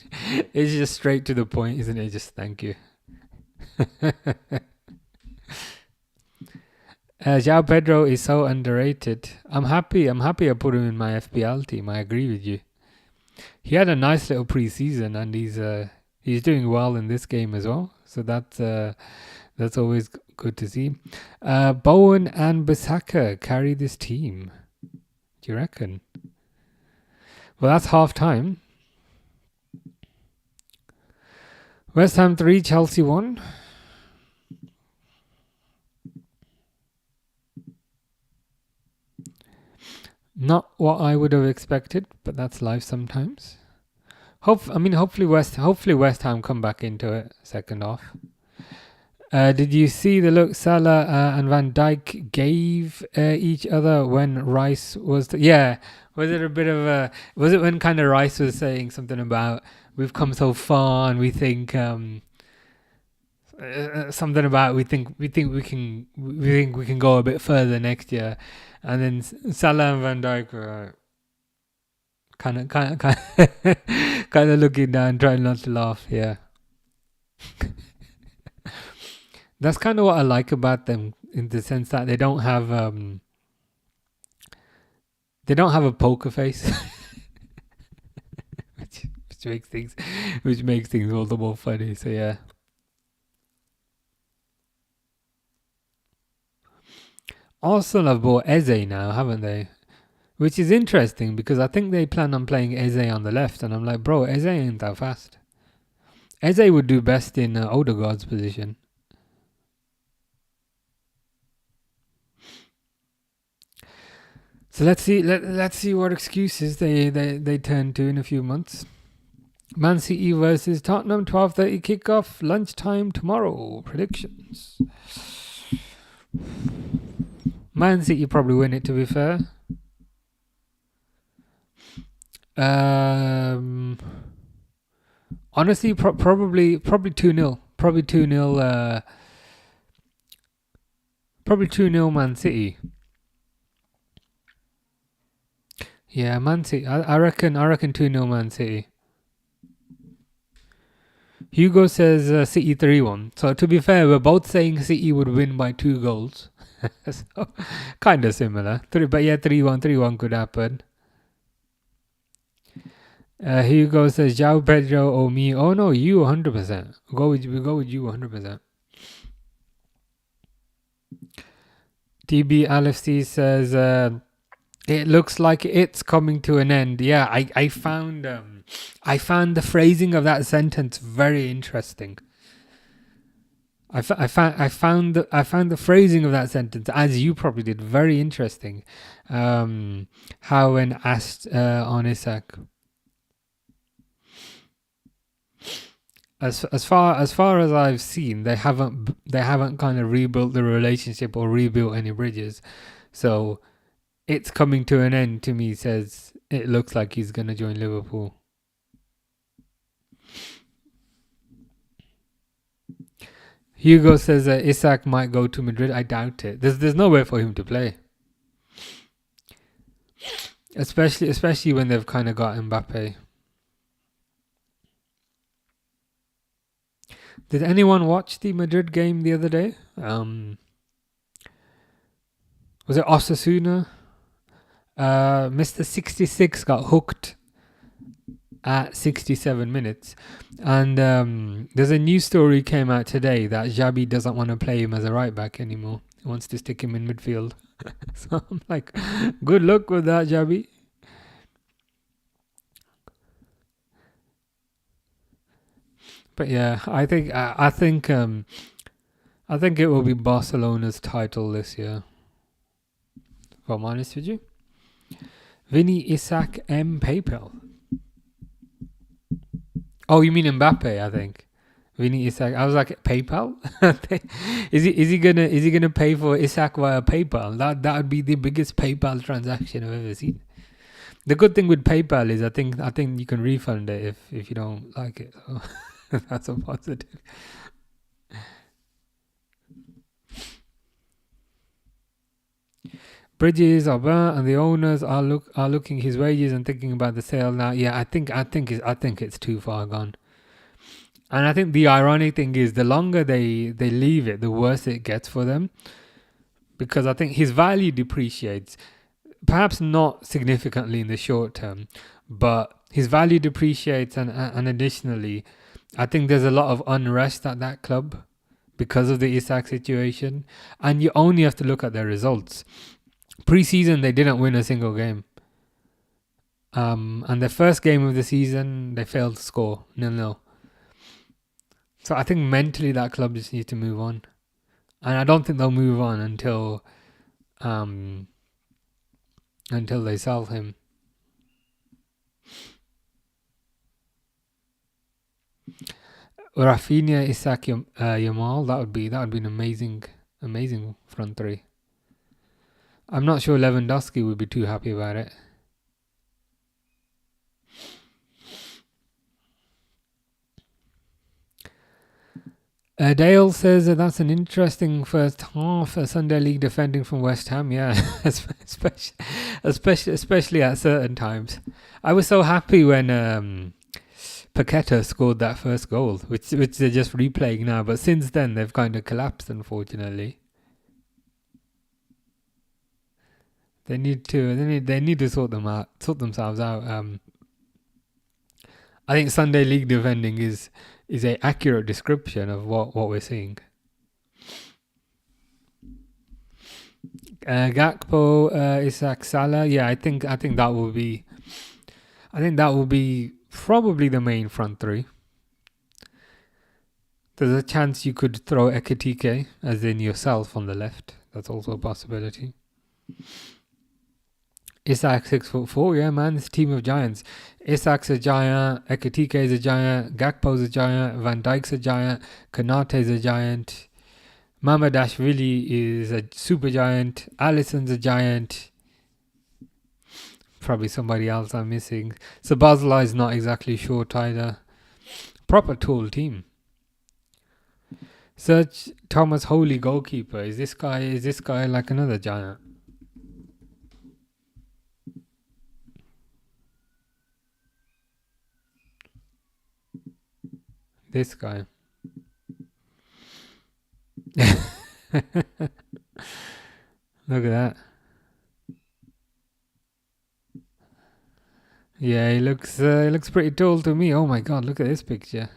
just straight to the point, isn't it? Just thank you. João Pedro is so underrated. I'm happy I put him in my FPL team. I agree with you. He had a nice little pre-season, and he's doing well in this game as well. So that's always good to see. Bowen and Bissaka carry this team. Do you reckon? Well, that's half time. West Ham 3, Chelsea 1. Not what I would have expected, but that's life sometimes. Hopefully West Ham come back into it second half. Did you see the look Salah and Van Dijk gave each other when Rice was? Yeah, was it a bit of a? Was it when kind of Rice was saying something about we've come so far and we think something about we think we can go a bit further next year, and then Salah and Van Dijk were kind of looking down, trying not to laugh. Yeah. That's kind of what I like about them, in the sense that they don't have They don't have a poker face, which makes things all the more funny. So yeah. Arsenal have bought Eze now, haven't they? Which is interesting because I think they plan on playing Eze on the left, and I'm like, bro, Eze ain't that fast. Eze would do best in Odegaard's position. So let's see what excuses they turn to in a few months. Man City versus Tottenham, 12:30 kickoff, lunchtime tomorrow. Predictions. Man City probably win it, to be fair. Honestly, probably 2-0. Probably 2-0. Probably 2-0 Man City. Yeah, Man City. I reckon 2-0 Man City. Hugo says City 3-1. So to be fair, we're both saying City would win by 2 goals. So kind of similar. But yeah, 3-1 could happen. Hugo says João Pedro or me. Oh no, you 100%. We go with you 100%. TB Lfc says it looks like it's coming to an end. Yeah, I found the phrasing of that sentence very interesting. I found the phrasing of that sentence, as you probably did, very interesting. How when asked on Isak, as far as I've seen, they haven't kind of rebuilt the relationship or rebuilt any bridges. So it's coming to an end. To me, says it looks like he's gonna join Liverpool. Hugo says Isak might go to Madrid. I doubt it. There's nowhere for him to play. Especially when they've kind of got Mbappe. Did anyone watch the Madrid game the other day? Was it Osasuna? Mr. 66 got hooked at 67 minutes. And there's a news story came out today that Xabi doesn't want to play him as a right back anymore. He wants to stick him in midfield. So I'm like, good luck with that, Xabi. But yeah, I think it will be Barcelona's title this year. If I'm honest with you. Vinny, Isak, PayPal. Oh, you mean Mbappe? I think. Vinny, Isak. I was like, PayPal. is he gonna pay for Isak via PayPal? That would be the biggest PayPal transaction I've ever seen. The good thing with PayPal is I think you can refund it if you don't like it. So that's a positive. Bridges are burnt and the owners are looking his wages and thinking about the sale now. Yeah, I think it's too far gone. And I think the ironic thing is the longer they leave it, the worse it gets for them. Because I think his value depreciates, perhaps not significantly in the short term, but his value depreciates and additionally, I think there's a lot of unrest at that club because of the Isak situation. And you only have to look at their results. Pre-season, they didn't win a single game. And their first game of the season, they failed to score 0-0. So I think mentally that club just needs to move on. And I don't think they'll move on until they sell him. Rafinha, Isak, Yamal, that would be an amazing front three. I'm not sure Lewandowski would be too happy about it. Dale says that's an interesting first half. Sunday League defending from West Ham, yeah, especially at certain times. I was so happy when Paqueta scored that first goal, which they're just replaying now. But since then, they've kind of collapsed, unfortunately. They need to. They need to sort themselves out. I think Sunday League defending is a accurate description of what we're seeing. Gakpo, Isak, Salah. Yeah, I think that will be. I think that will be probably the main front three. There's a chance you could throw Ekitike, as in yourself, on the left. That's also a possibility. Isak 6'4", yeah man, it's a team of giants. Isak's a giant, Ekitike is a giant, Gakpo's a giant, Van Dijk's a giant, Konate's a giant, Mamadashvili is a super giant, Alisson's a giant. Probably somebody else I'm missing. Sabazla is not exactly short either. Proper tall team. Search Thomas Holy goalkeeper. Is this guy like another giant? This guy. Look at that. Yeah, he looks pretty tall to me. Oh my god, look at this picture.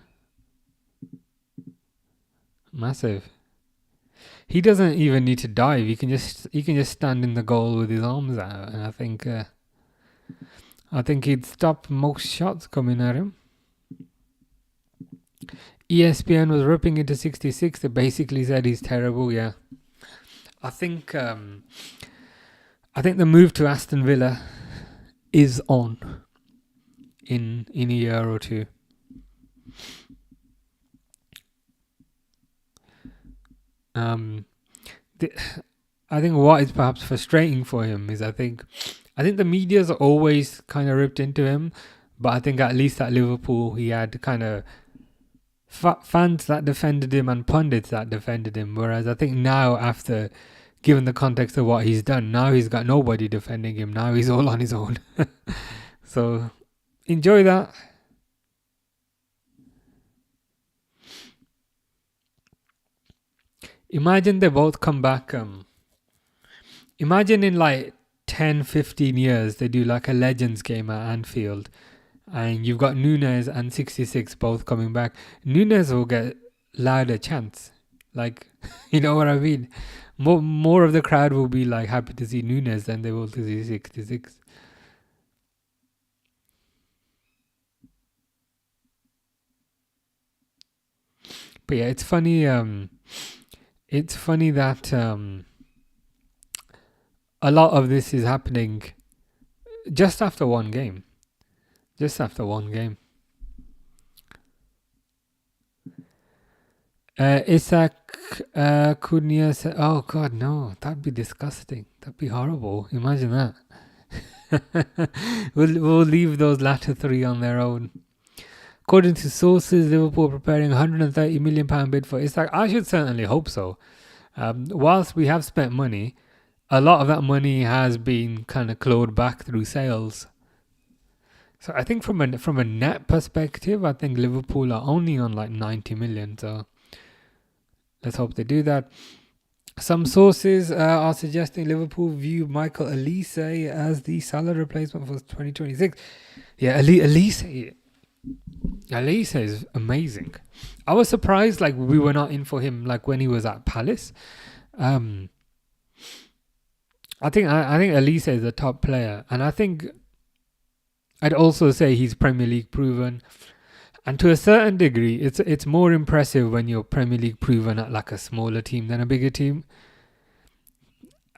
Massive. He doesn't even need to dive. He can just stand in the goal with his arms out, and I think he'd stop most shots coming at him. ESPN was ripping into 66. They basically said he's terrible. Yeah, I think the move to Aston Villa is on in a year or two. I think what is perhaps frustrating for him is I think the media's always kind of ripped into him, but I think at least at Liverpool he had kind of fans that defended him and pundits that defended him, whereas I think now, after given the context of what he's done, now he's got nobody defending him. Now he's all on his own. So enjoy that. Imagine they both come back. Imagine in like 10-15 years they do like a Legends game at Anfield, and you've got Nunes and 66 both coming back. Nunes will get louder chants, like, you know what I mean? More of the crowd will be like happy to see Nunes than they will to see 66. But yeah, it's funny. It's funny that a lot of this is happening just after one game. Isak, Cunha said, oh god, no, that'd be disgusting. That'd be horrible. Imagine that. We'll leave those latter three on their own. According to sources, Liverpool preparing £130 million bid for Isak. I should certainly hope so. Whilst we have spent money, a lot of that money has been kind of clawed back through sales. So I think from a net perspective, I think Liverpool are only on like 90 million. So let's hope they do that. Some sources are suggesting Liverpool view Michael Elise as the Salah replacement for 2026. Yeah, Elise is amazing. I was surprised like we were not in for him like when he was at Palace. I think Elise is a top player, and I think I'd also say he's Premier League proven. And to a certain degree, it's more impressive when you're Premier League proven at like a smaller team than a bigger team.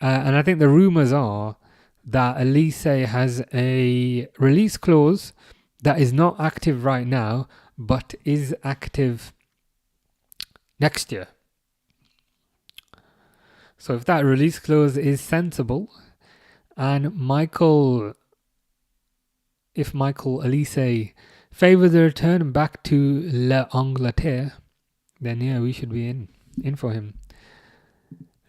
And I think the rumours are that Elise has a release clause that is not active right now, but is active next year. So if that release clause is sensible, and Michael Elise favours the return back to l'Angleterre, then yeah, we should be in for him.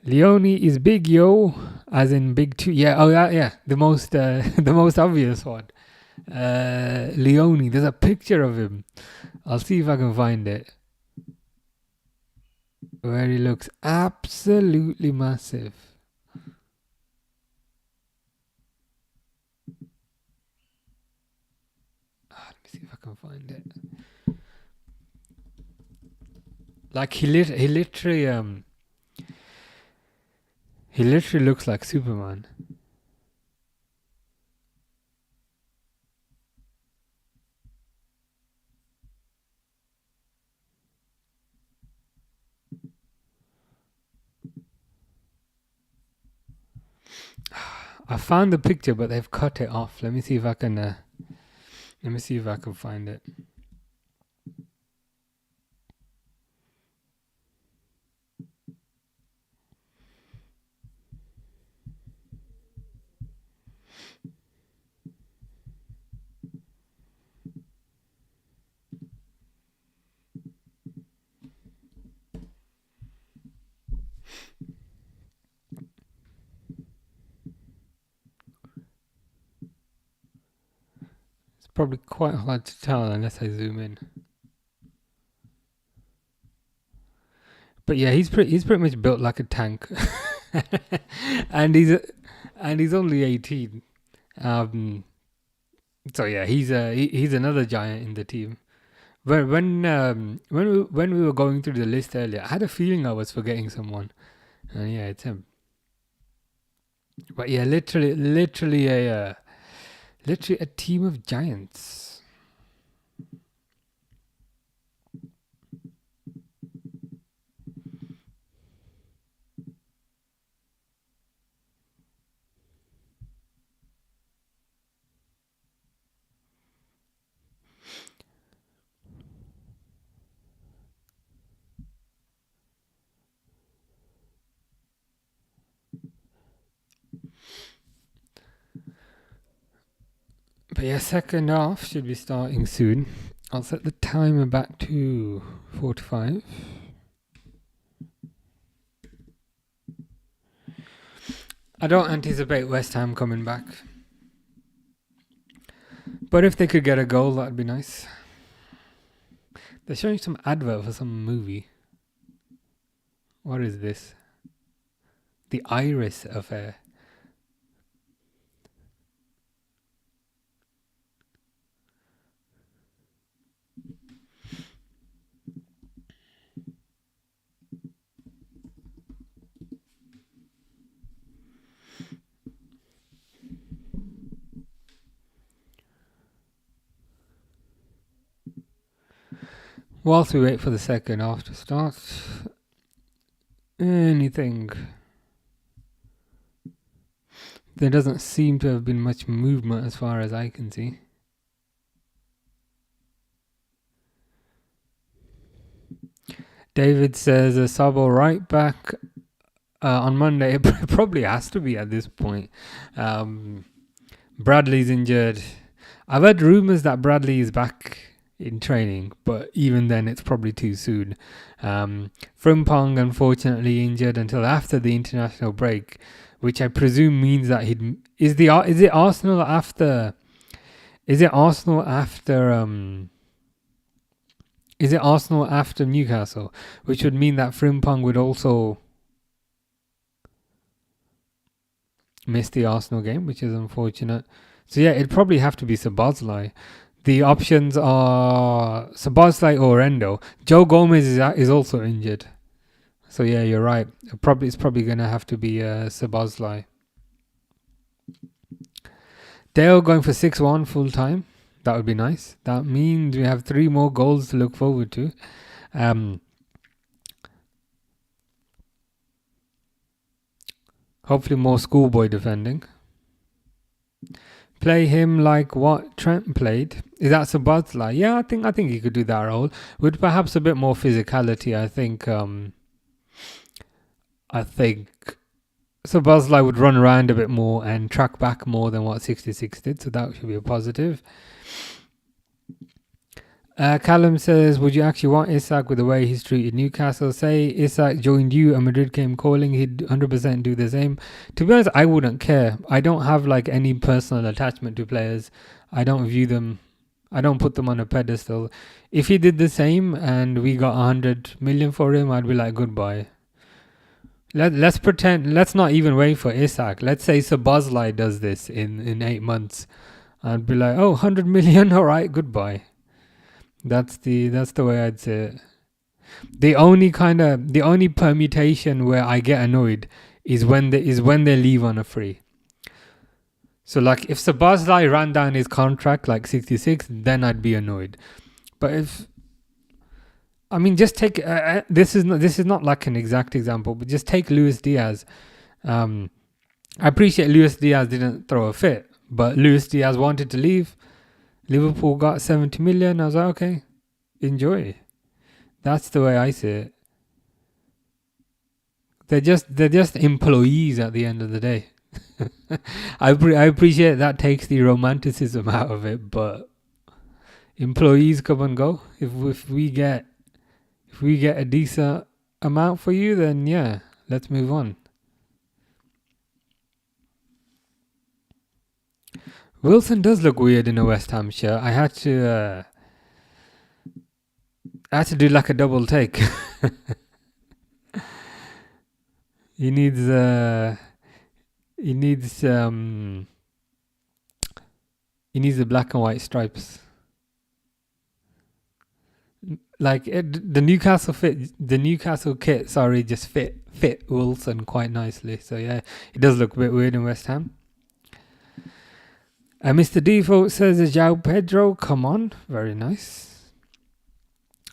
Leone is big, yo, as in big too. Yeah, oh yeah, the most obvious one. Leone, there's a picture of him. I'll see if I can find it, where he looks absolutely massive. can find it. Like he literally looks like Superman. I found the picture, but they've cut it off. Let me see if I can. Let me see if I can find it. It's probably quite hard to tell unless I zoom in. But yeah, he's pretty much built like a tank, and he's only 18. So yeah, he's another giant in the team. But when we were going through the list earlier, I had a feeling I was forgetting someone, and yeah, it's him. But yeah, literally a team of giants. But yeah, second half should be starting soon. I'll set the timer back to 45. I don't anticipate West Ham coming back. But if they could get a goal, that'd be nice. They're showing some advert for some movie. What is this? The Iris Affair. Whilst we wait for the second half to start, anything. There doesn't seem to have been much movement as far as I can see. David says a Sabo right back on Monday. It probably has to be at this point. Bradley's injured. I've heard rumours that Bradley is back in training, but even then it's probably too soon. Frimpong unfortunately injured until after the international break, which I presume means that is it Arsenal after Newcastle, which would mean that Frimpong would also miss the Arsenal game, which is unfortunate. So yeah, it'd probably have to be Szoboszlai. The options are Szoboszlai or Endo. Joe Gomez is also injured. So yeah, you're right. It's probably going to have to be Szoboszlai. Dale going for 6-1 full time. That would be nice. That means we have 3 more goals to look forward to. Hopefully more schoolboy defending. Play him like what Trent played. Is that Szoboszlai? Yeah, I think he could do that role with perhaps a bit more physicality. I think Szoboszlai would run around a bit more and track back more than what 66 did, so that should be a positive. Callum says, would you actually want Isak with the way he's treated Newcastle? Say Isak joined you and Madrid came calling, he'd 100% do the same. To be honest, I wouldn't care. I don't have like any personal attachment to players. I don't put them on a pedestal. If he did the same and we got 100 million for him, I'd be like, goodbye. Let's pretend, let's not even wait for Isak. Let's say Szoboszlai does this in 8 months. I'd be like, oh, 100 million, alright, goodbye. That's the way I'd say it. The only permutation where I get annoyed is when they leave on a free. So like if Sabazlai ran down his contract like 66, then I'd be annoyed. But just take this is not like an exact example, but just take Luis Diaz. I appreciate Luis Diaz didn't throw a fit, but Luis Diaz wanted to leave. Liverpool got 70 million. I was like, okay, enjoy. That's the way I see it. They're just employees at the end of the day. I appreciate that takes the romanticism out of it, but employees come and go. If we get a decent amount for you, then yeah, let's move on. Wilson does look weird in a West Ham shirt. I had to do like a double take. He needs the black and white stripes. Like the Newcastle kit, just fit Wilson quite nicely. So yeah, it does look a bit weird in West Ham. Mr. Default says João Pedro, come on, very nice.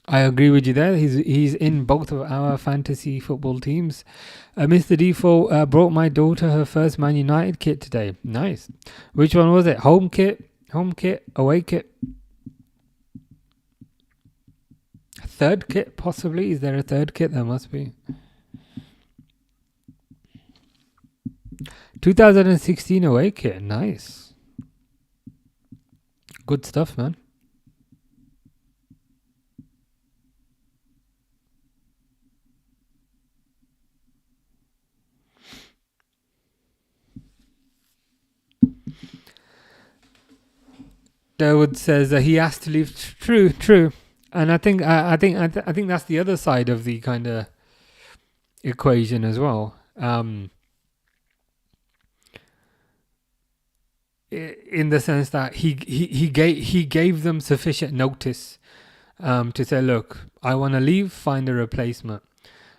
I agree with you there. He's in both of our fantasy football teams. Mr. Default brought my daughter her first Man United kit today. Nice. Which one was it? Home kit, away kit? Third kit, possibly? Is there a third kit? There must be. 2016 away kit. Nice. Good stuff, man. Dawood says he has to leave. True. And I think that's the other side of the kind of equation as well. In the sense that he gave them sufficient notice to say, look, I want to leave, find a replacement.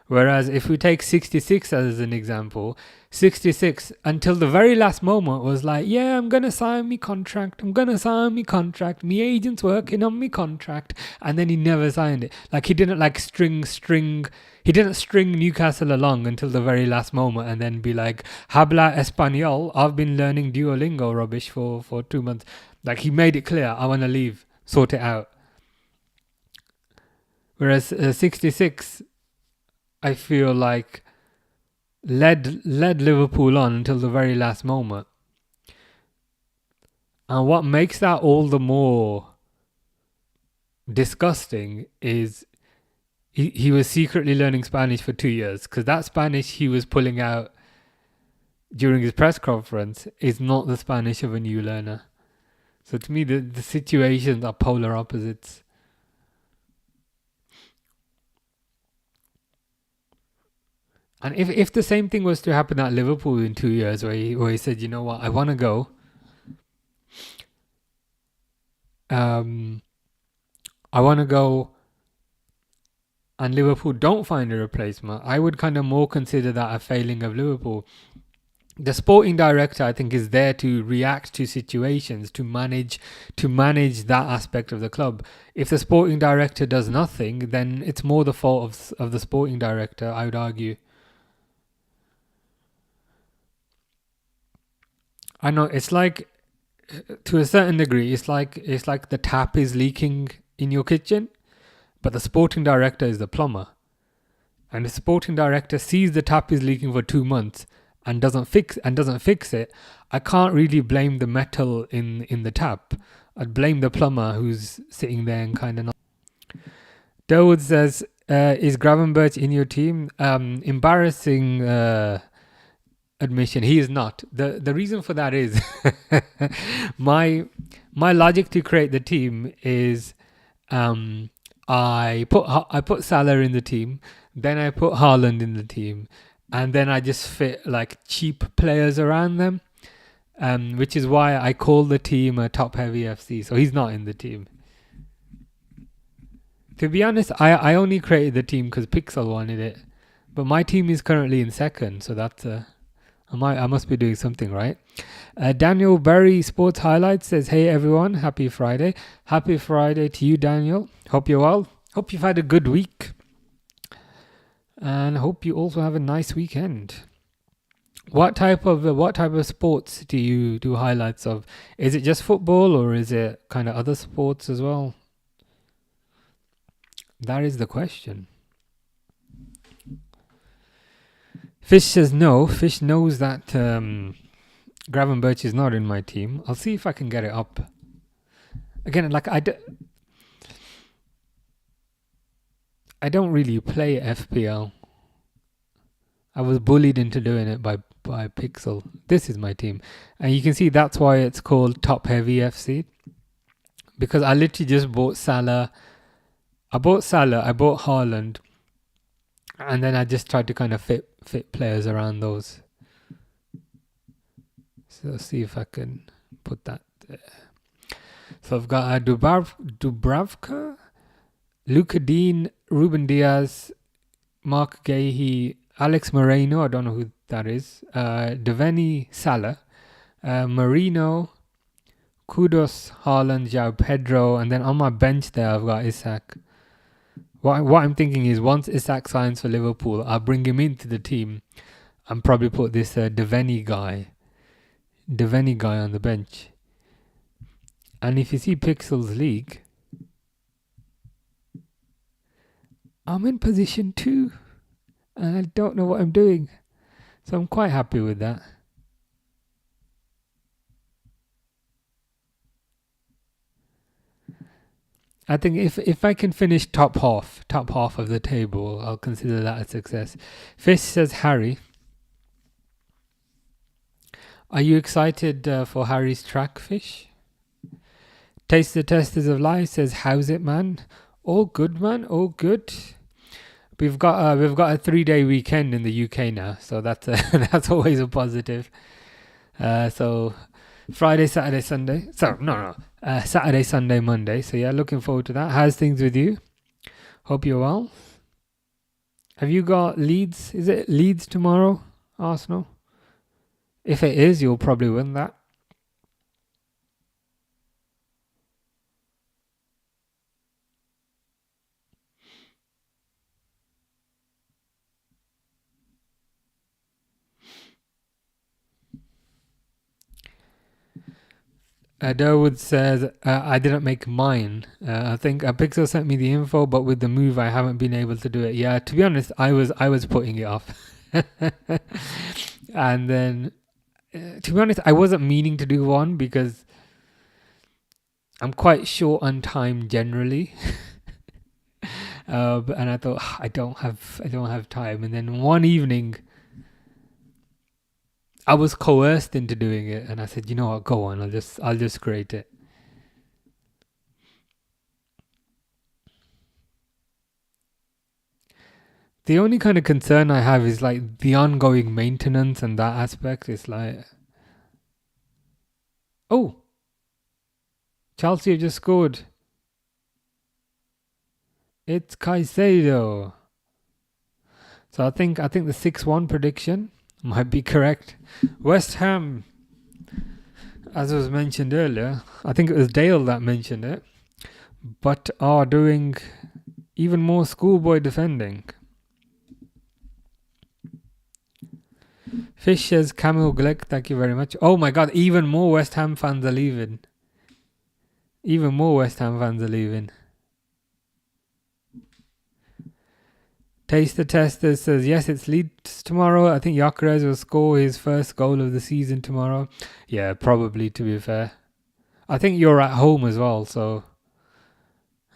Whereas if we take 66 as an example, 66 until the very last moment was like, yeah, I'm going to sign me contract. Me agent's working on me contract. And then he never signed it. Like he didn't like he didn't string Newcastle along until the very last moment and then be like, habla español, I've been learning Duolingo rubbish for 2 months. Like he made it clear, I want to leave, sort it out. Whereas 66, I feel like led Liverpool on until the very last moment. And what makes that all the more disgusting is he was secretly learning Spanish for 2 years, because that Spanish he was pulling out during his press conference is not the Spanish of a new learner. So to me, the situations are polar opposites. And if the same thing was to happen at Liverpool in 2 years, where he said, you know what, I want to go. I want to go, and Liverpool don't find a replacement, I would kind of more consider that a failing of Liverpool. The sporting director, I think, is there to react to situations, to manage that aspect of the club. If the sporting director does nothing, then it's more the fault of the sporting director, I would argue. I know it's like, to a certain degree, it's like the tap is leaking in your kitchen, but the sporting director is the plumber. And the sporting director sees the tap is leaking for 2 months and doesn't fix it. I can't really blame the metal in the tap. I'd blame the plumber who's sitting there and kind of not. Dawood says, is Gravenberch in your team? Embarrassing admission, he is not. The reason for that is my logic to create the team is I put Salah in the team, then I put Haaland in the team, and then I just fit like cheap players around them, which is why I call the team a top heavy FC. So he's not in the team. To be honest, I only created the team because Pixel wanted it, but my team is currently in second, so that's I must be doing something right. Daniel Berry Sports Highlights says, "Hey everyone, happy Friday! Happy Friday to you, Daniel. Hope you're well. Hope you've had a good week, and hope you also have a nice weekend." What type of sports do you do highlights of? Is it just football or is it kind of other sports as well? That is the question. Fish says no. Fish knows that Gravenberch is not in my team. I'll see if I can get it up. Again, like I don't really play FPL. I was bullied into doing it by Pixel. This is my team. And you can see that's why it's called Top Heavy FC. Because I literally just bought Salah. I bought Haaland. And then I just tried to kind of fit players around those. So let's see if I can put that there. So I've got Dubravka, Luka Dean, Ruben Diaz, Mark Gahey, Alex Moreno, I don't know who that is, Deveni Salah, Marino, Kudos, Haaland, João Pedro, and then on my bench there I've got Isak. What I'm thinking is once Isak signs for Liverpool, I'll bring him into the team and probably put this Deveni guy on the bench. And if you see Pixel's league, I'm in position 2 and I don't know what I'm doing. So I'm quite happy with that. I think if I can finish top half of the table, I'll consider that a success. Fish says, Harry, are you excited for Harry's track, Fish? Taste the Testers of Life says, how's it, man? All good, man. All good. We've got a 3-day weekend in the UK now, so that's that's always a positive. So Friday, Saturday, Sunday. Saturday, Sunday, Monday. So yeah, looking forward to that. How's things with you? Hope you're well. Have you got Leeds? Is it Leeds tomorrow, Arsenal? If it is, you'll probably win that. Durwood says, I didn't make mine. I think Pixel sent me the info, but with the move, I haven't been able to do it. Yeah, to be honest, I was putting it off. And then, to be honest, I wasn't meaning to do one because I'm quite short on time generally. And I thought, I don't have time. And then one evening, I was coerced into doing it, and I said, you know what, go on, I'll just create it. The only kind of concern I have is like the ongoing maintenance and that aspect. It's like, oh, Chelsea have just scored. It's Caicedo. So I think the 6-1 prediction might be correct. West Ham, as was mentioned earlier, I think it was Dale that mentioned it, but are doing even more schoolboy defending. Fish says, Camille Glick, thank you very much. Oh my god, even more West Ham fans are leaving. Taste the Tester says, yes, it's Leeds tomorrow. I think Gyökeres will score his first goal of the season tomorrow. Yeah, probably, to be fair. I think you're at home as well, so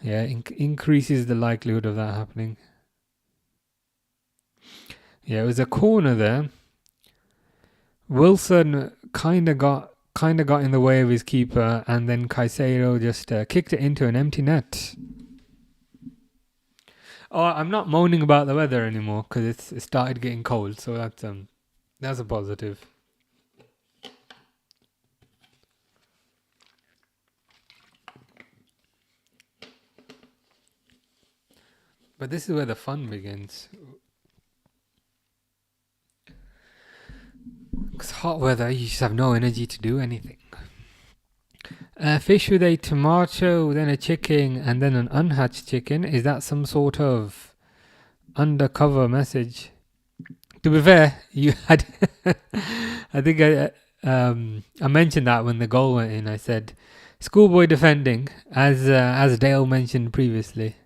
yeah, increases the likelihood of that happening. Yeah, it was a corner there. Wilson kind of got in the way of his keeper, and then Caicedo just kicked it into an empty net. Oh, I'm not moaning about the weather anymore because it started getting cold, so that's a positive. But this is where the fun begins. Because hot weather, you just have no energy to do anything. Fish with a tomato, then a chicken, and then an unhatched chicken. Is that some sort of undercover message? To be fair, you had. I think I mentioned that when the goal went in. I said, "Schoolboy defending," as Dale mentioned previously.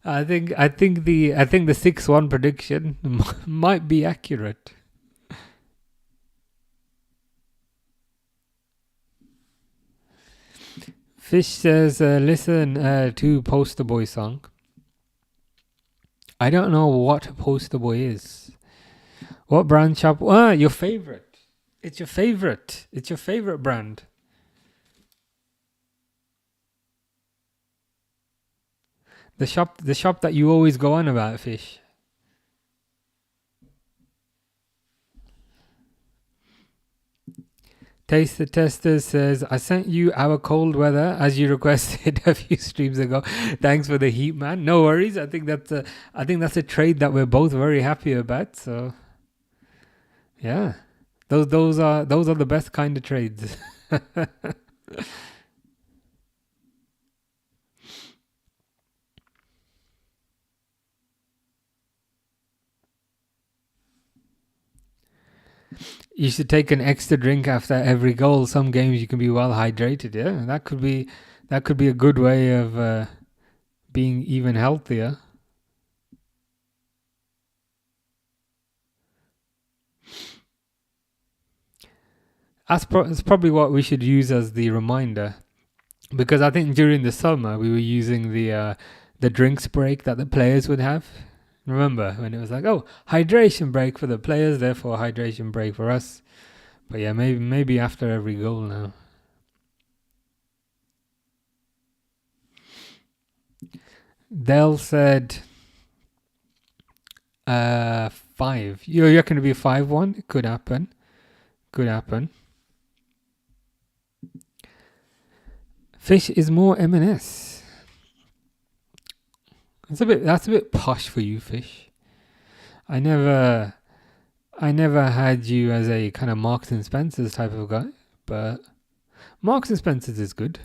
I think the 6-1 prediction might be accurate. Fish says, listen to Poster Boy song. I don't know what Poster Boy is. What brand shop? Your favorite. It's your favorite. It's your favorite brand. The shop that you always go on about, Fish. Taste the Tester says, I sent you our cold weather as you requested a few streams ago. Thanks for the heat, man. No worries. I think that's a trade that we're both very happy about. So, yeah, those are the best kind of trades. You should take an extra drink after every goal. Some games you can be well hydrated. Yeah, that could be a good way of being even healthier. That's probably what we should use as the reminder, because I think during the summer we were using the drinks break that the players would have. Remember when it was like, oh, hydration break for the players, therefore hydration break for us. But yeah, maybe after every goal now. Dell said 5. You reckon to be 5-1? It could happen. Could happen. Fish is more M&S. That's a bit posh for you, Fish. I never had you as a kind of Marks and Spencer's type of guy, but Marks and Spencer's is good.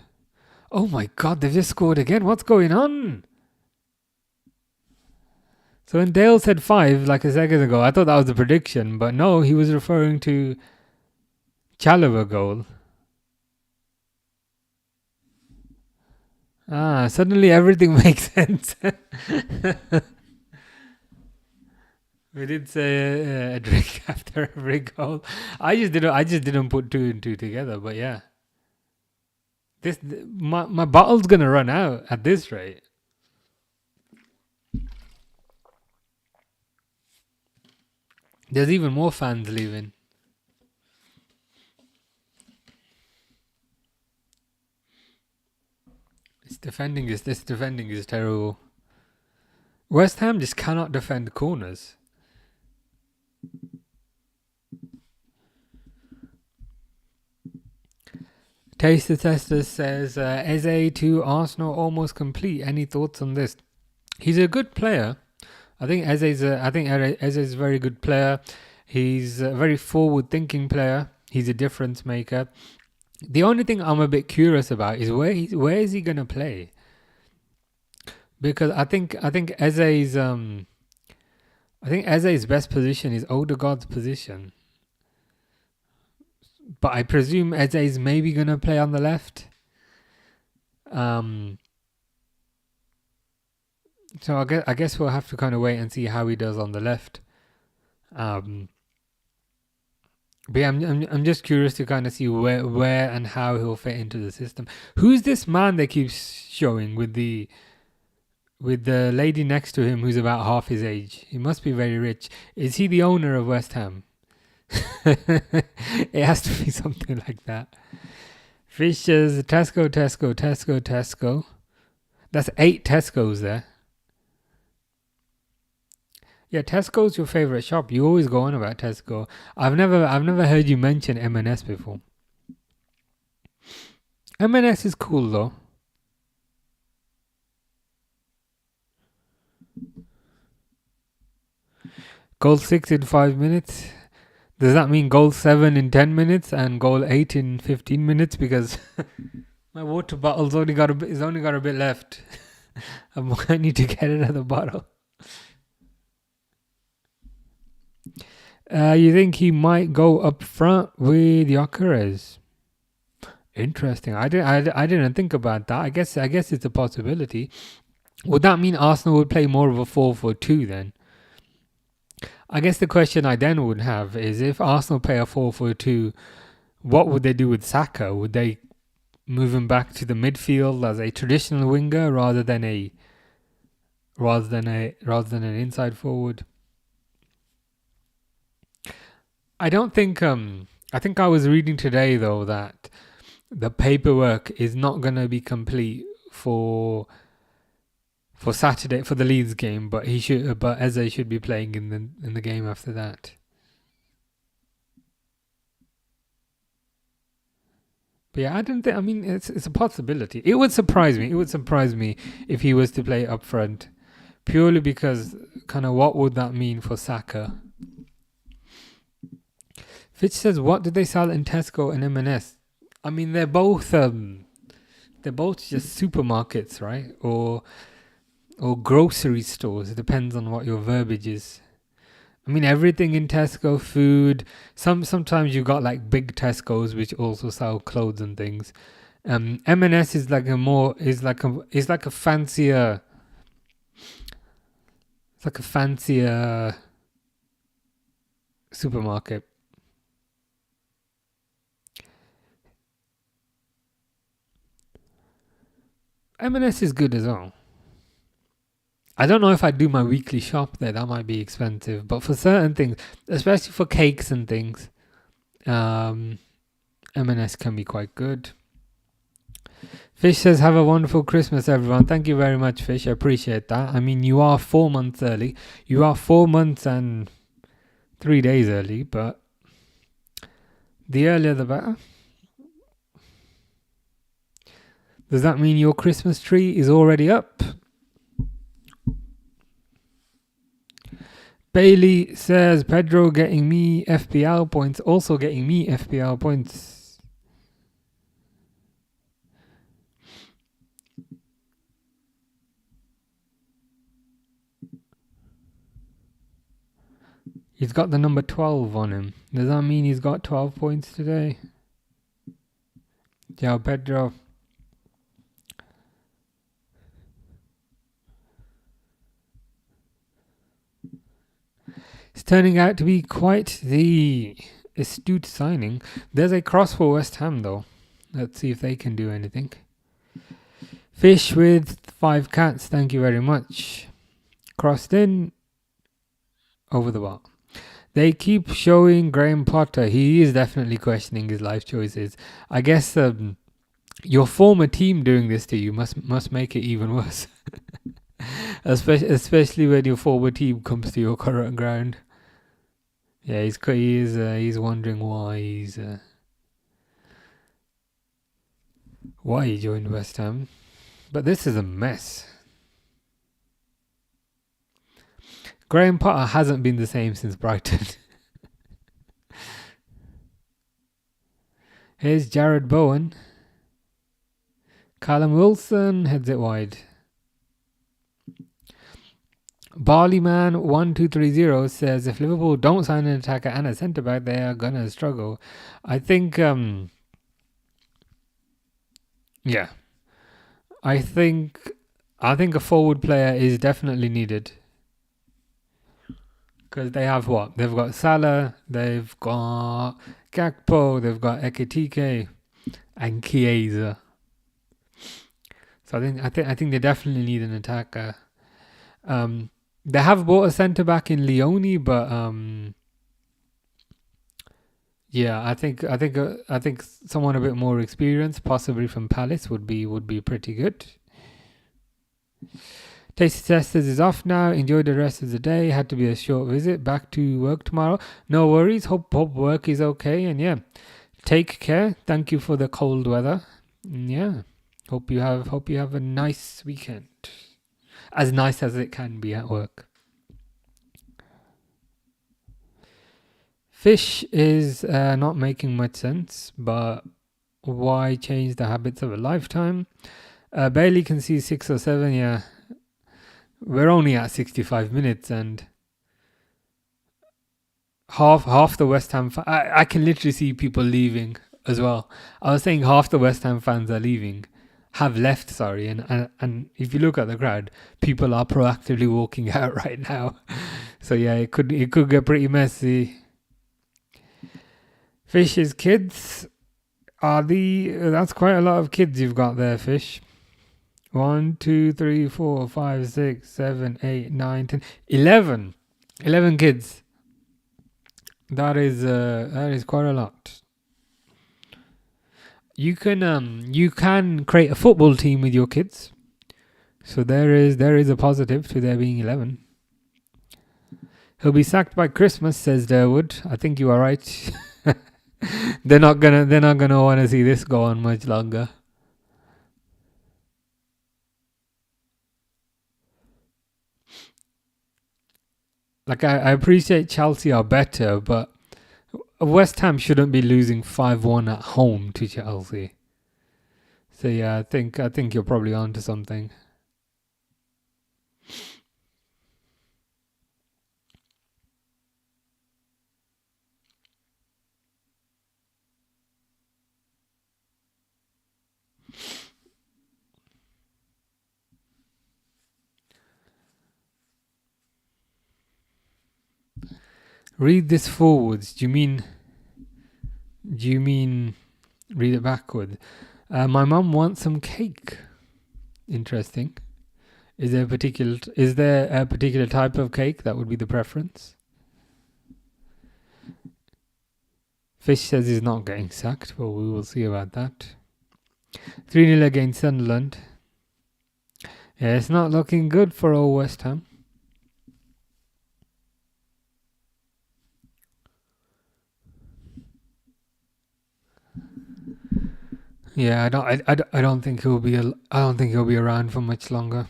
Oh my God, they've just scored again. What's going on? So when Dale said 5 like a second ago, I thought that was the prediction, but no, he was referring to Chalobah goal. Suddenly everything makes sense. We did say a drink after every goal. I just didn't put 2 and 2 together, but yeah. My bottle's gonna run out at this rate. There's even more fans leaving. This defending is terrible. West Ham just cannot defend corners. Taste the Tester says, Eze to Arsenal almost complete. Any thoughts on this? He's a good player. I think Eze's a very good player. He's a very forward-thinking player. He's a difference maker. The only thing I'm a bit curious about is where is he gonna play? Because I think Eze's best position is Odegaard's position. But I presume Eze's maybe going to play on the left. So I guess we'll have to kind of wait and see how he does on the left. But yeah, I'm just curious to kind of see where and how he'll fit into the system. Who's this man they keep showing with the lady next to him who's about half his age? He must be very rich. Is he the owner of West Ham? It has to be something like that. Fish says Tesco. That's 8 Tesco's there. Yeah, Tesco's your favorite shop. You always go on about Tesco. I've never heard you mention M&S before. M&S is cool though. Goal 6 in 5 minutes. Does that mean goal 7 in 10 minutes and goal 8 in 15 minutes? Because my water bottle's only got a bit left. I might need to get another bottle. You think he might go up front with Gyökeres? Interesting. I didn't think about that. I guess it's a possibility. Would that mean Arsenal would play more of a 4-4-2 then? I guess the question I then would have is, if Arsenal play a 4-4-2, what would they do with Saka? Would they move him back to the midfield as a traditional winger rather than an inside forward? I don't think I think I was reading today though that the paperwork is not going to be complete for Saturday, for the Leeds game, but Eze should be playing in the game after that. But yeah, I mean, it's a possibility. It would surprise me. It would surprise me if he was to play up front, purely because kind of what would that mean for Saka? Fitch says, what did they sell in Tesco and M&S? I mean, they're both just supermarkets, right? Or grocery stores. It depends on what your verbiage is. I mean, everything in Tesco, food. Sometimes you got like big Tesco's which also sell clothes and things. M&S is like a fancier. It's like a fancier supermarket. M&S is good as well. I don't know if I do my weekly shop there. That might be expensive. But for certain things, especially for cakes and things, M&S can be quite good. Fish says, have a wonderful Christmas, everyone. Thank you very much, Fish. I appreciate that. I mean, you are 4 months early. You are 4 months and 3 days early, but the earlier the better. Does that mean your Christmas tree is already up? Bailey says, Pedro getting me FPL points, also getting me FPL points. He's got the number 12 on him. Does that mean he's got 12 points today? Ciao, Pedro. It's turning out to be quite the astute signing. There's a cross for West Ham though. Let's see if they can do anything. Fish with 5 cats, thank you very much. Crossed in, over the bar. They keep showing Graham Potter. He is definitely questioning his life choices. I guess your former team doing this to you must make it even worse. Especially when your former team comes to your current ground. Yeah, he's wondering why he joined West Ham. But this is a mess. Graham Potter hasn't been the same since Brighton. Here's Jared Bowen. Callum Wilson heads it wide. Barleyman1230 says, if Liverpool don't sign an attacker and a centre back, they are gonna struggle. I think yeah. I think a forward player is definitely needed. Because they have what? They've got Salah, they've got Gakpo, they've got Ekitike and Chiesa. So I think they definitely need an attacker. They have bought a centre back in Leone, but yeah, I think someone a bit more experienced, possibly from Palace, would be pretty good. Tasty Testers is off now. Enjoy the rest of the day. Had to be a short visit. Back to work tomorrow. No worries. Hope work is okay. And yeah, take care. Thank you for the cold weather. And yeah, hope you have a nice weekend. As nice as it can be at work. Fish is not making much sense, but why change the habits of a lifetime? Bailey can see 6 or 7. Yeah, we're only at 65 minutes, and half the West Ham. I can literally see people leaving as well. I was saying half the West Ham fans are leaving, have left. Sorry, and if you look at the crowd, people are proactively walking out right now. So yeah, it could get pretty messy. Fish's kids that's quite a lot of kids you've got there, Fish. 1, 2, 3, 4, 5, 6, 7, 8, 9, 10, 11. 11 kids. That is quite a lot. You can create a football team with your kids. So there is a positive to there being 11. He'll be sacked by Christmas, says Durwood. I think you are right. they're not gonna want to see this go on much longer. Like I appreciate Chelsea are better, but West Ham shouldn't be losing 5-1 at home to Chelsea. So yeah, I think you're probably onto something. Read this forwards. Do you mean read it backward? My mum wants some cake. Interesting. Is there a particular type of cake that would be the preference? Fish says he's not getting sacked, but we will see about that. 3-0 against Sunderland. Yeah, it's not looking good for old West Ham. Yeah, I don't think he'll be around for much longer.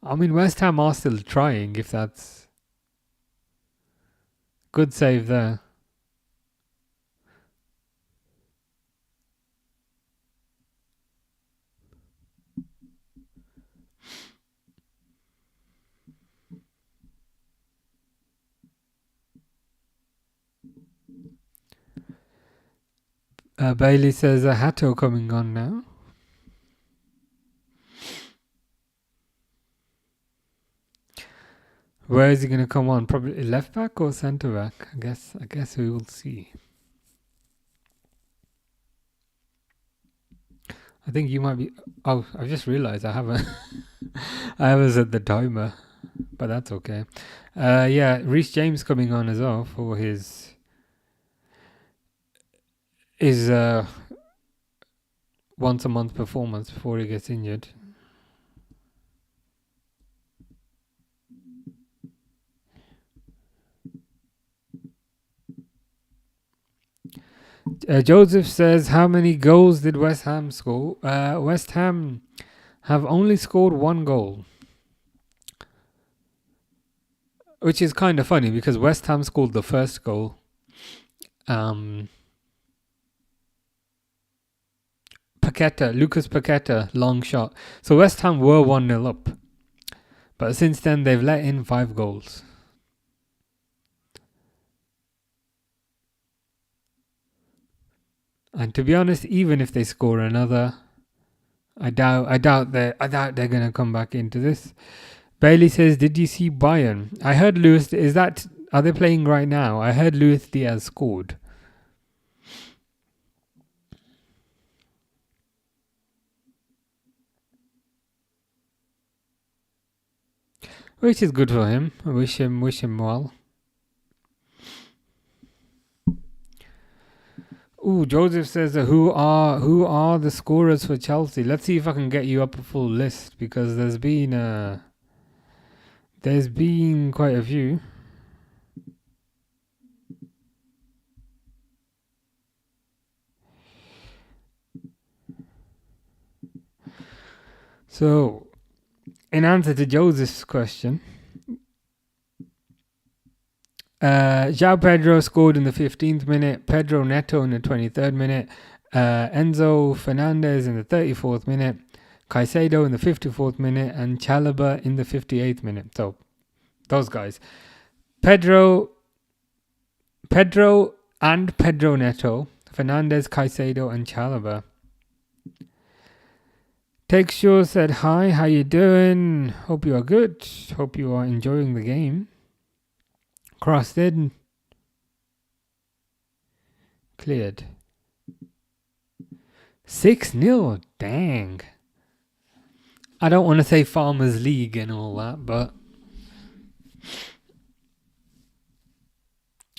I mean, West Ham are still trying. If that's good save there. Bailey says a Hato coming on now. Where is he going to come on? Probably left back or centre back. I guess we will see. I think you might be. Oh, I just realised I haven't. I haven't set the timer, but that's okay. Yeah, Reece James coming on as well for his once a month performance before he gets injured. Joseph says, how many goals did West Ham score? West Ham have only scored 1 goal. Which is kind of funny because West Ham scored the first goal. Lucas Paqueta, long shot. So West Ham were 1-0 up. But since then, they've let in 5 goals. And to be honest, even if they score another, I doubt they're gonna come back into this. Bailey says, "Did you see Bayern? I heard Luis. Are they playing right now? I heard Luis Diaz scored." Which is good for him. I wish him well. Ooh, Joseph says, who are the scorers for Chelsea? Let's see if I can get you up a full list because there's been quite a few. So, in answer to Joseph's question, João Pedro scored in the 15th minute, Pedro Neto in the 23rd minute, Enzo Fernandez in the 34th minute, Caicedo in the 54th minute, and Chalobah in the 58th minute. So, those guys. Pedro and Pedro Neto, Fernandez, Caicedo, and Chalobah. Texture said, hi, how you doing? Hope you are good. Hope you are enjoying the game. Crossed in. Cleared. 6-0. Dang. I don't want to say Farmers League and all that, but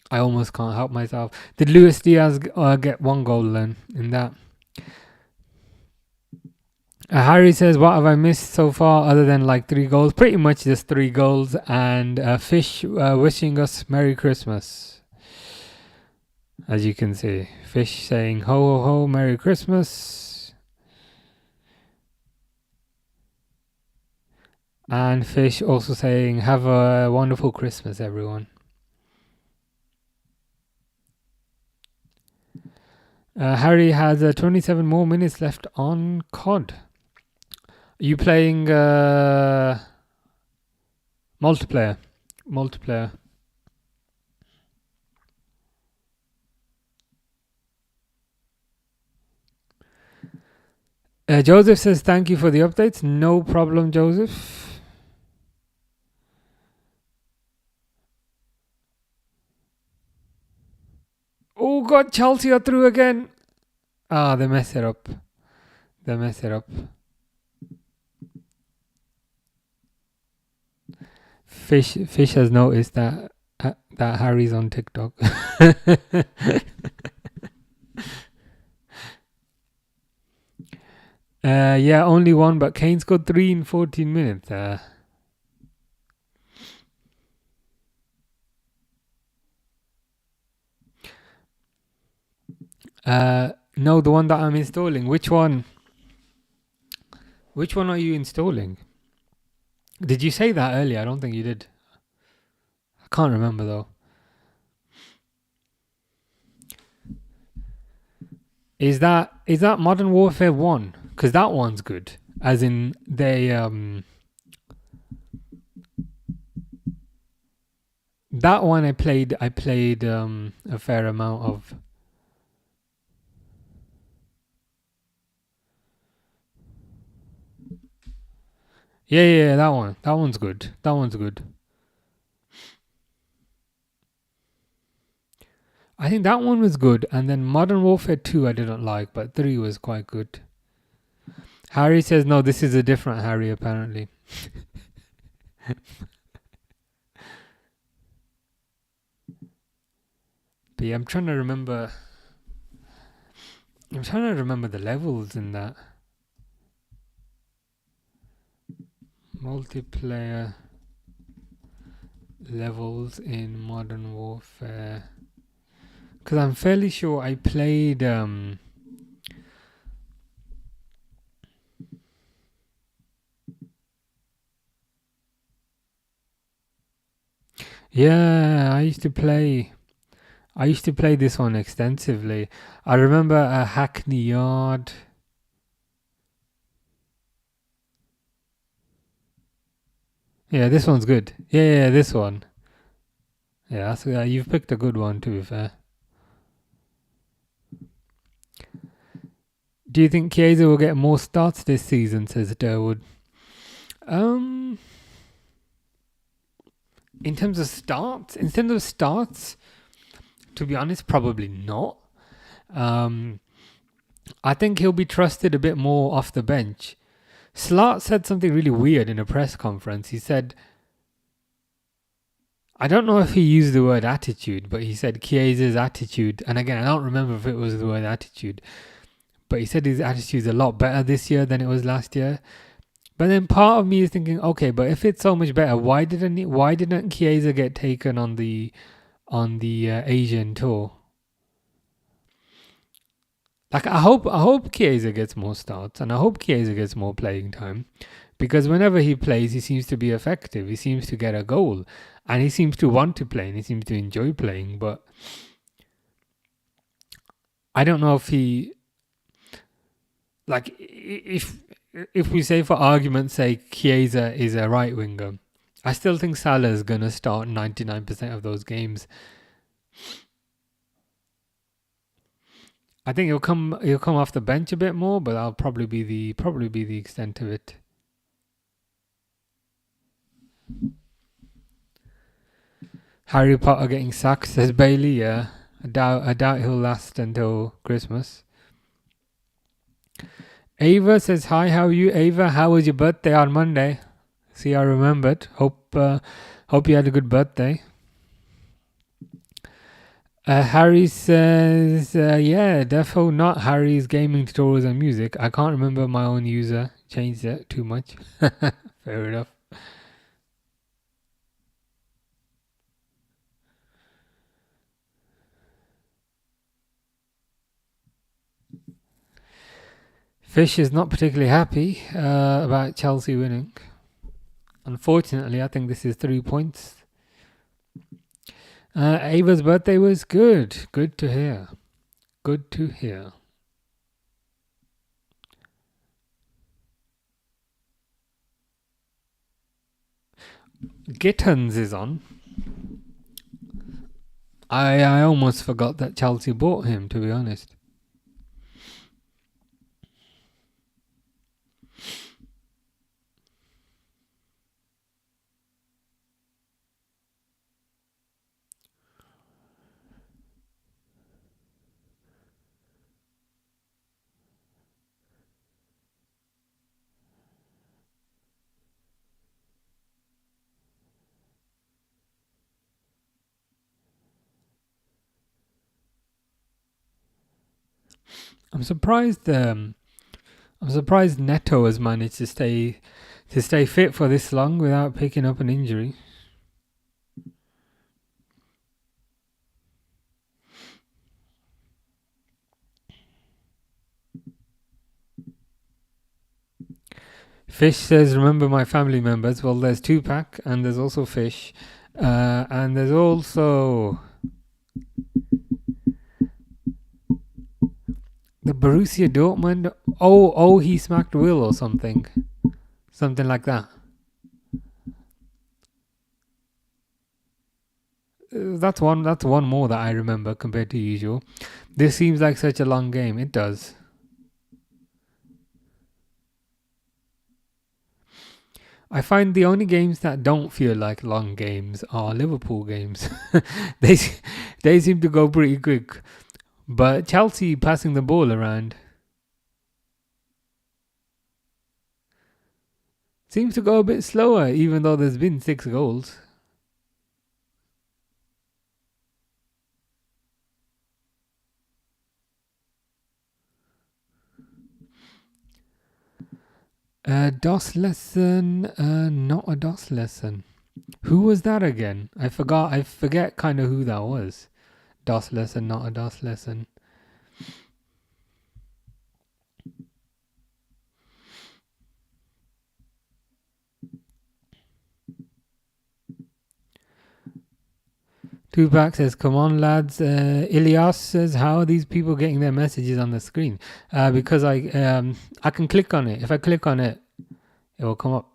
I almost can't help myself. Did Luis Diaz get 1 goal then in that? Harry says, what have I missed so far other than like 3 goals? Pretty much just 3 goals. And Fish wishing us Merry Christmas. As you can see. Fish saying, ho ho ho, Merry Christmas. And Fish also saying, have a wonderful Christmas, everyone. Harry has 27 more minutes left on COD. Are you playing multiplayer? Multiplayer. Joseph says, thank you for the updates. No problem, Joseph. Oh, God, Chelsea are through again. Ah, they mess it up. They mess it up. Fish has noticed that Harry's on TikTok. Yeah, only 1, but Kane scored 3 in 14 minutes. No, the one that I'm installing. Which one? Which one are you installing? Did you say that earlier? I don't think you did. I can't remember though. Is that Modern Warfare 1? Because that one's good. As in they that one I played a fair amount of. Yeah, that one. That one's good. That one's good. I think that one was good, and then Modern Warfare 2 I didn't like, but 3 was quite good. Harry says, no, this is a different Harry, apparently. But yeah, I'm trying to remember the levels in that. Multiplayer levels in Modern Warfare. Because I'm fairly sure I played... yeah, I used to play this one extensively. I remember a Hackney Yard. Yeah, this one's good. Yeah, this one. Yeah, that's, you've picked a good one, to be fair. Do you think Chiesa will get more starts this season, says Durwood? In terms of starts, to be honest, probably not. I think he'll be trusted a bit more off the bench. Slot said something really weird in a press conference. He said, I don't know if he used the word attitude, but he said Chiesa's attitude, and again, I don't remember if it was the word attitude, but he said his attitude's a lot better this year than it was last year. But then part of me is thinking, okay, but if it's so much better, why didn't Chiesa get taken on the Asian tour? Like I hope Chiesa gets more starts, and I hope Chiesa gets more playing time, because whenever he plays, he seems to be effective. He seems to get a goal, and he seems to want to play, and he seems to enjoy playing. But I don't know if he, like, if we say for argument's sake, Chiesa is a right winger, I still think Salah is gonna start 99% of those games. I think he'll come off the bench a bit more, but that'll probably be the extent of it. Harry Potter getting sacked, says Bailey. Yeah, I doubt he'll last until Christmas. Ava says hi. How are you, Ava? How was your birthday on Monday? See, I remembered. Hope you had a good birthday. Harry says, yeah, defo not Harry's gaming tutorials and music. I can't remember my own user. Changed it too much. Fair enough. Fish is not particularly happy about Chelsea winning. Unfortunately, I think this is 3 points. Ava's birthday was good. Good to hear. Good to hear. Gittens is on. I almost forgot that Chelsea bought him, to be honest. I'm surprised Neto has managed to stay fit for this long without picking up an injury. Fish says, remember my family members. Well, there's Tupac, and there's also Fish, and there's also the Borussia Dortmund. Oh, he smacked Will or something like that. That's one more that I remember compared to usual. This seems like such a long game. It does. I find the only games that don't feel like long games are Liverpool games. they seem to go pretty quick. But Chelsea passing the ball around seems to go a bit slower, even though there's been 6 goals. DOS lesson, not a DOS lesson. Who was that again? I forget kind of who that was. DOS lesson, not a DOS lesson. Tupac says, come on lads. Ilyas says, how are these people getting their messages on the screen? Because I can click on it. If I click on it, it will come up.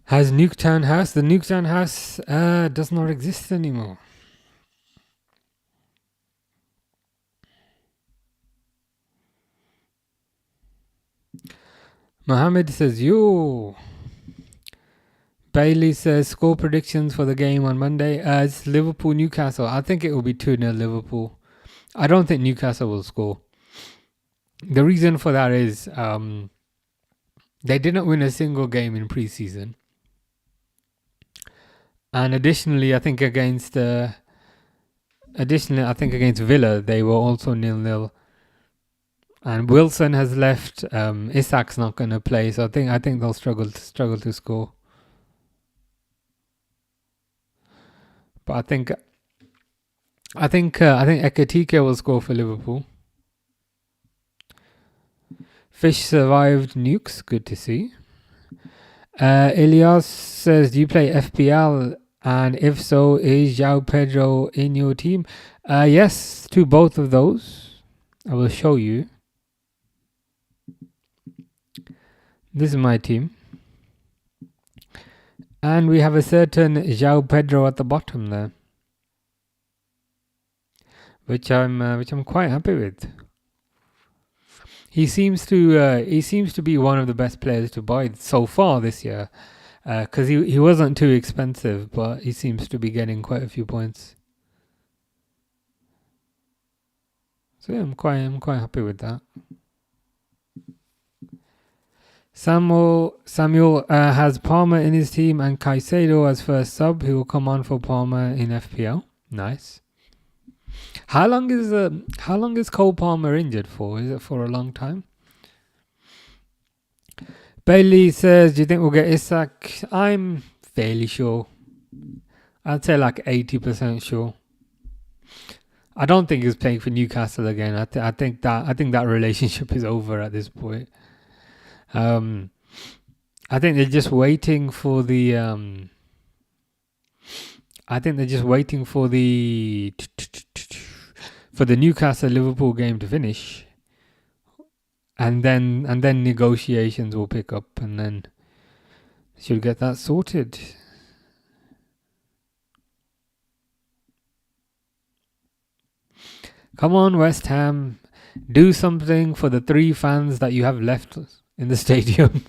Has Nuketown House? The Nuketown House does not exist anymore. Mohammed says, yo. Bailey says, score predictions for the game on Monday. It's Liverpool-Newcastle. I think it will be 2-0 Liverpool. I don't think Newcastle will score. The reason for that is they didn't win a single game in pre-season. And additionally, I think against Villa, they were also 0-0. And Wilson has left. Isak's not going to play, so I think they'll struggle to score. But I think Ekatike will score for Liverpool. Fish survived nukes. Good to see. Elias says, "Do you play FPL? And if so, is João Pedro in your team?" Yes, to both of those. I will show you. This is my team, and we have a certain João Pedro at the bottom there, which I'm quite happy with. He seems to be one of the best players to buy so far this year, because he wasn't too expensive, but he seems to be getting quite a few points. So yeah, I'm quite happy with that. Samuel has Palmer in his team and Caicedo as first sub. He will come on for Palmer in FPL. Nice. How long is Cole Palmer injured for? Is it for a long time? Bailey says, "Do you think we'll get Isak?" I'm fairly sure. I'd say like 80% sure. I don't think he's playing for Newcastle again. I think that relationship is over at this point. I think they're just waiting for the. I think they're just waiting for the Newcastle Liverpool game to finish, and then negotiations will pick up, and then should get that sorted. Come on, West Ham, do something for the 3 fans that you have left in the stadium.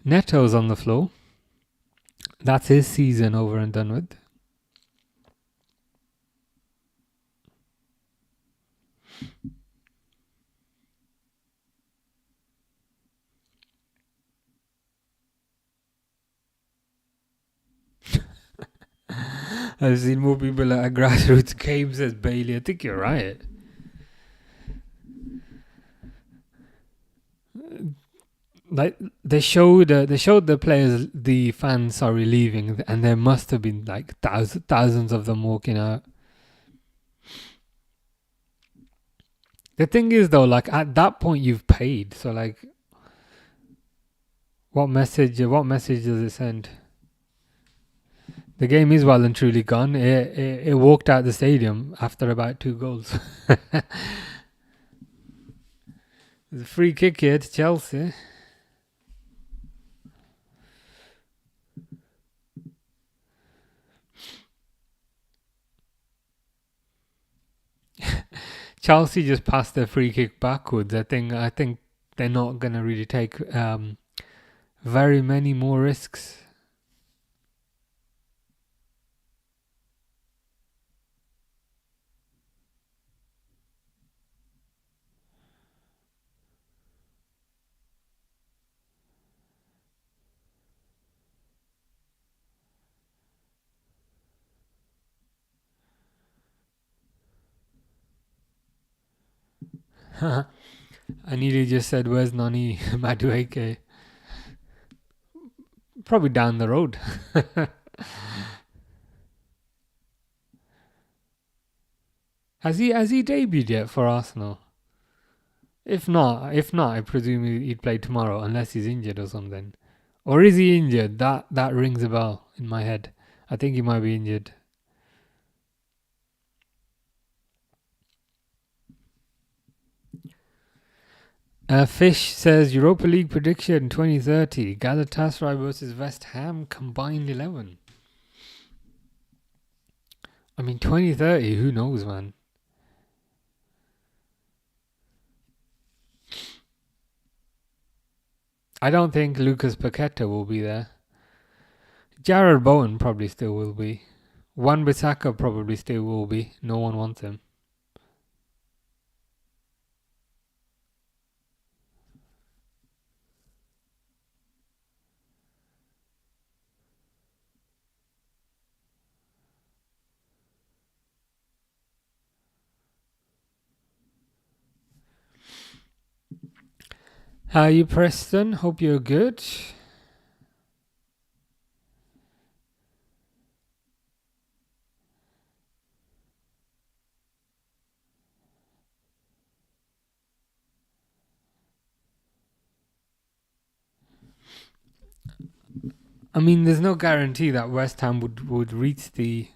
Neto's on the floor. That's his season over and done with. I've seen more people at a grassroots game, says Bailey. I think you're right. Like they showed the players, the fans, sorry, leaving, and there must have been like thousands of them walking out. The thing is, though, like at that point you've paid, so like, what message does it send? The game is well and truly gone. It walked out the stadium after about 2 goals. There's a free kick here to Chelsea. Chelsea just passed their free kick backwards. I think they're not gonna really take very many more risks. I nearly just said, "Where's Nani Madueke?" Probably down the road. Has he debuted yet for Arsenal? If not, I presume he'd play tomorrow, unless he's injured or something. Or is he injured? That rings a bell in my head. I think he might be injured. Fish says Europa League prediction 2030: Galatasaray versus West Ham combined 11. I mean, 2030, who knows, man? I don't think Lucas Paqueta will be there. Jared Bowen probably still will be. Wan-Bissaka probably still will be. No one wants him. How are you, Preston? Hope you're good. I mean, there's no guarantee that West Ham would reach the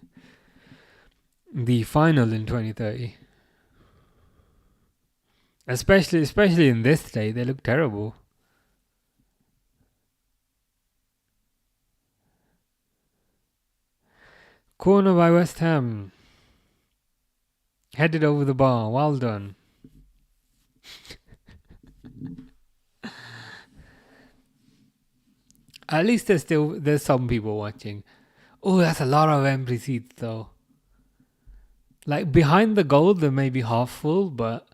final in 2030. Especially in this state, they look terrible. Corner by West Ham. Headed over the bar. Well done. At least there's some people watching. Oh, that's a lot of empty seats though. Like behind the goal, they may be half full, but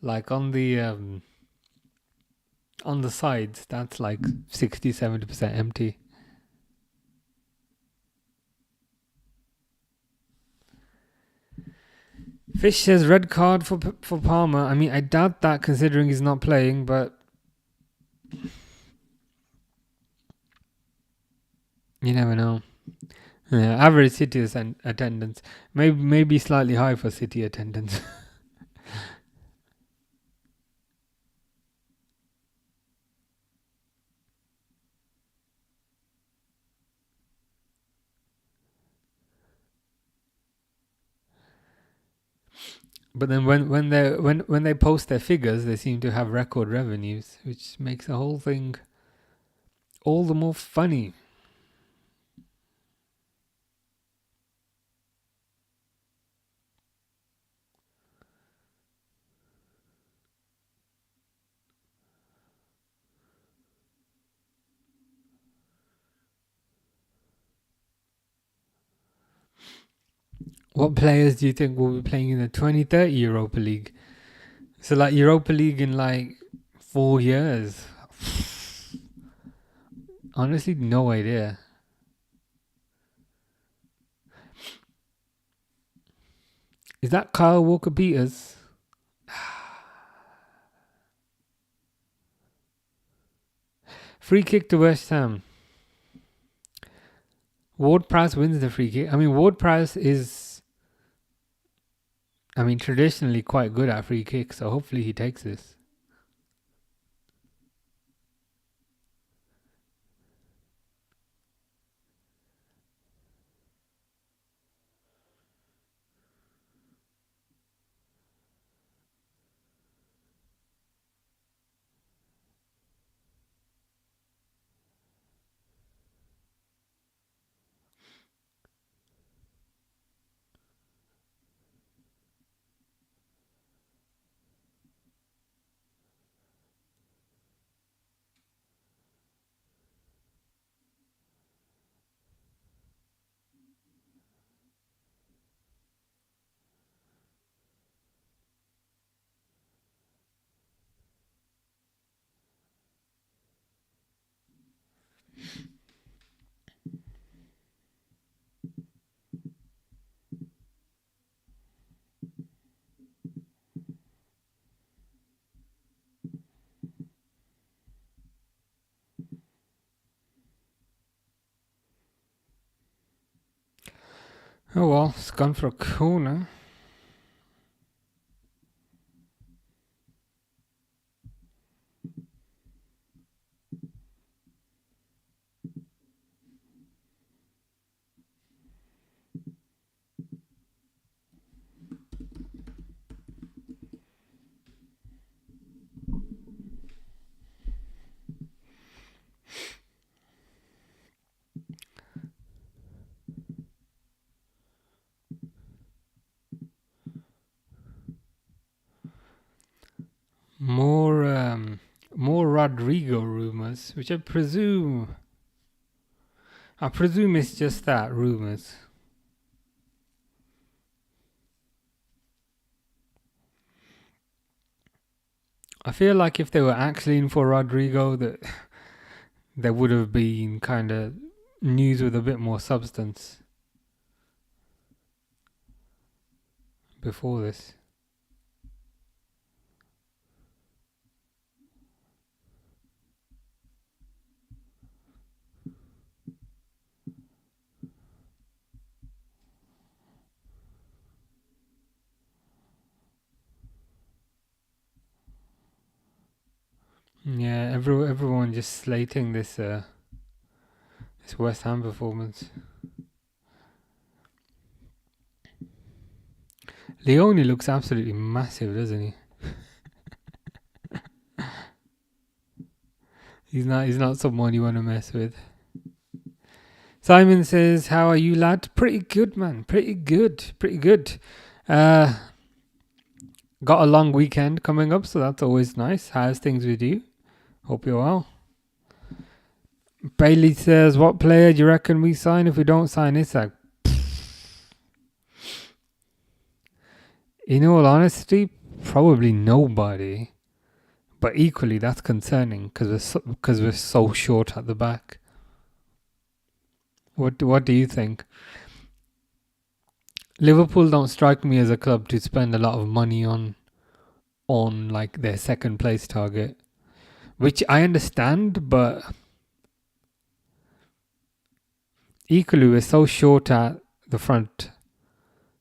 like on the sides, that's like 60-70% empty. Fish says red card for Palmer. I mean, I doubt that considering he's not playing, but you never know. Yeah, average City attendance, maybe slightly high for City attendance. But then when they post their figures, they seem to have record revenues, which makes the whole thing all the more funny. What players do you think will be playing in the 2030 Europa League? So like Europa League in like 4 years. Honestly, no idea. Is that Kyle Walker-Peters? Free kick to West Ham. Ward-Prowse wins the free kick. I mean, Ward-Prowse is, traditionally quite good at free kicks, so hopefully he takes this. Oh well, it's gone for a corner. More Rodrigo rumors, which I presume it's just that, rumors. I feel like if they were actually in for Rodrigo, that there would have been kind of news with a bit more substance before this. Yeah, everyone just slating this West Ham performance. Leone looks absolutely massive, doesn't he? He's not someone you want to mess with. Simon says, "How are you, lad? Pretty good, man. Pretty good. Pretty good. Uh, got a long weekend coming up, so that's always nice. How's things with you? Hope you're well." Bailey says, "What player do you reckon we sign if we don't sign Isak?" In all honesty, probably nobody. But equally, that's concerning because we're so short at the back. What do you think? Liverpool don't strike me as a club to spend a lot of money on like their second place target, which I understand, but equally we're so short at the front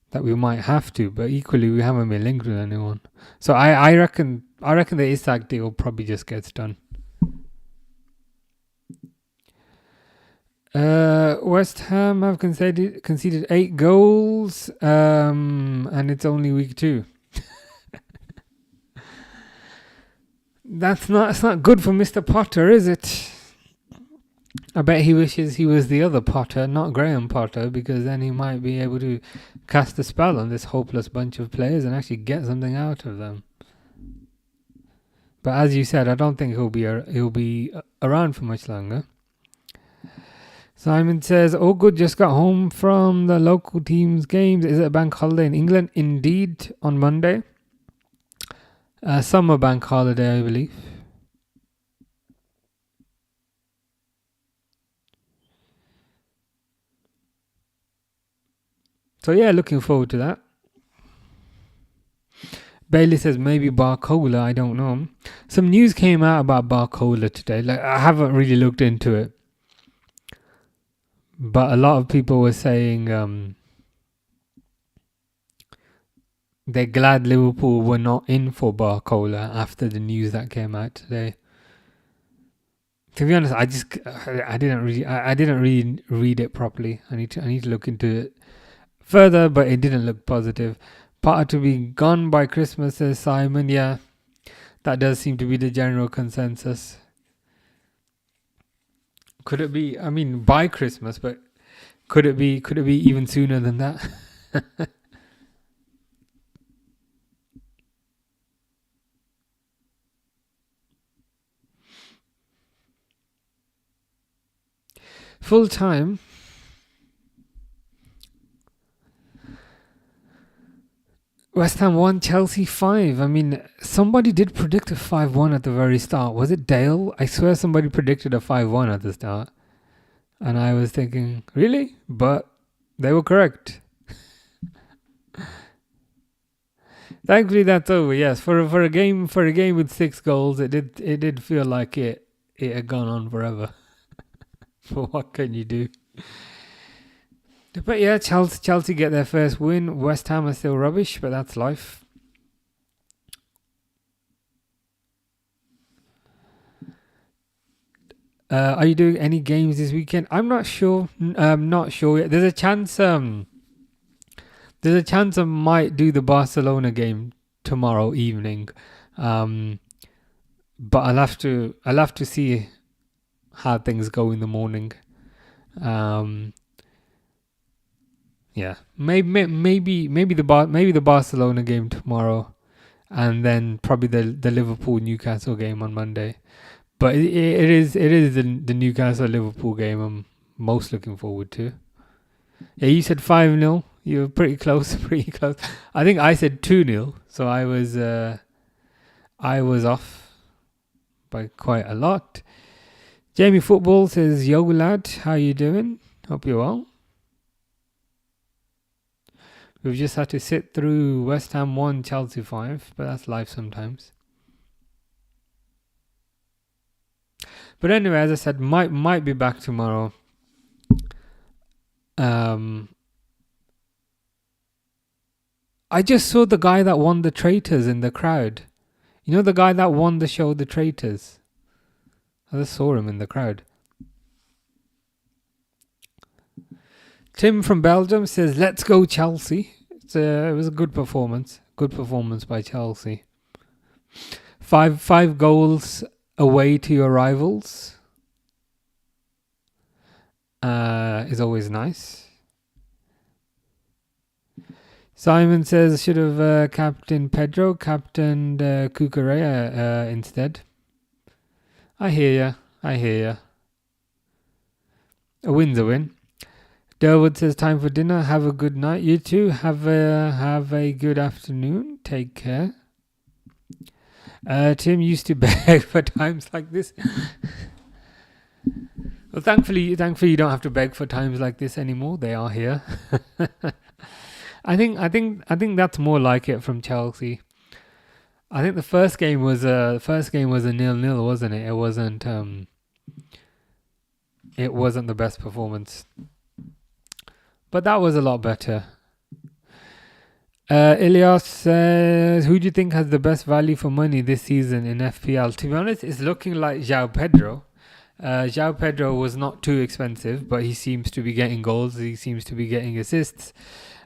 that we might have to. But equally, we haven't been linked with anyone, so I reckon the Isak deal probably just gets done. West Ham have conceded 8 goals, and it's only week 2. That's not good for Mr. Potter, is it? I bet he wishes he was the other Potter, not Graham Potter, because then he might be able to cast a spell on this hopeless bunch of players and actually get something out of them. But as you said, I don't think he'll be around for much longer. Simon says, "Oh, good, just got home from the local team's games. Is it a bank holiday in England?" Indeed, on Monday. Summer bank holiday, I believe. So yeah, looking forward to that. Bailey says maybe Barcola, I don't know. Some news came out about Barcola today. Like, I haven't really looked into it, but a lot of people were saying they're glad Liverpool were not in for Barcola after the news that came out today. To be honest, I didn't really read it properly. I need to look into it further, but it didn't look positive. Potter to be gone by Christmas, says Simon. Yeah, that does seem to be the general consensus. Could it be? I mean, by Christmas, but could it be even sooner than that? Full time. West Ham 1, Chelsea 5. I mean, somebody did predict a 5-1 at the very start. Was it Dale? I swear somebody predicted a 5-1 at the start. And I was thinking, really? But they were correct. Thankfully, that's over. Yes, for a game with 6 goals, it did feel like it had gone on forever. But what can you do? But yeah, Chelsea get their first win. West Ham are still rubbish, but that's life. Are you doing any games this weekend? I'm not sure. Not sure yet. There's a chance. There's a chance I might do the Barcelona game tomorrow evening. But I'll have to see how things go in the morning. Yeah, maybe the Barcelona game tomorrow, and then probably the Liverpool Newcastle game on Monday. But it is the Newcastle Liverpool game I'm most looking forward to. Yeah, you said 5-0. You were pretty close, pretty close. I think I said 2-0, so I was off by quite a lot. Jamie Football says, "Yo lad, how you doing? Hope you're well." We've just had to sit through West Ham 1, Chelsea 5, but that's life sometimes. But anyway, as I said, might be back tomorrow. I just saw the guy that won the Traitors in the crowd. You know the guy that won the show, The Traitors? I just saw him in the crowd. Tim from Belgium says, "Let's go Chelsea." It was a good performance. Good performance by Chelsea. Five goals away to your rivals is always nice. Simon says, should have captain Pedro, captained Cucurella instead. I hear ya. A win's a win. Derwood says, time for dinner. Have a good night. You too. Have a good afternoon. Take care. Tim used to beg for times like this. Well, thankfully you don't have to beg for times like this anymore. They are here. I think that's more like it from Chelsea. I think the first game was a 0-0, wasn't it? It wasn't the best performance, but that was a lot better. Ilyas says, who do you think has the best value for money this season in FPL? To be honest, it's looking like João Pedro. João Pedro was not too expensive, but he seems to be getting goals. He seems to be getting assists.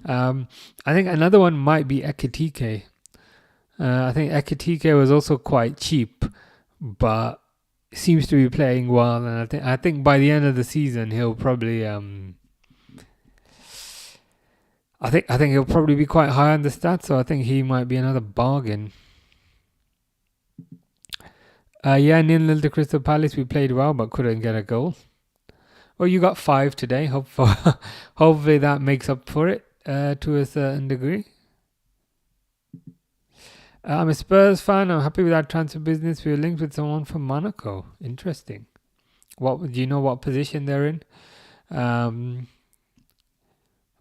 I think another one might be Ekitike. I think Ekitike was also quite cheap, but seems to be playing well. And I think by the end of the season, he'll probably I think he'll probably be quite high on the stats. So I think he might be another bargain. 0-0 to Crystal Palace. We played well, but couldn't get a goal. Well, you got 5 today. Hopefully that makes up for it to a certain degree. I'm a Spurs fan. I'm happy with our transfer business. We were linked with someone from Monaco. Interesting. What do you know? What position they're in?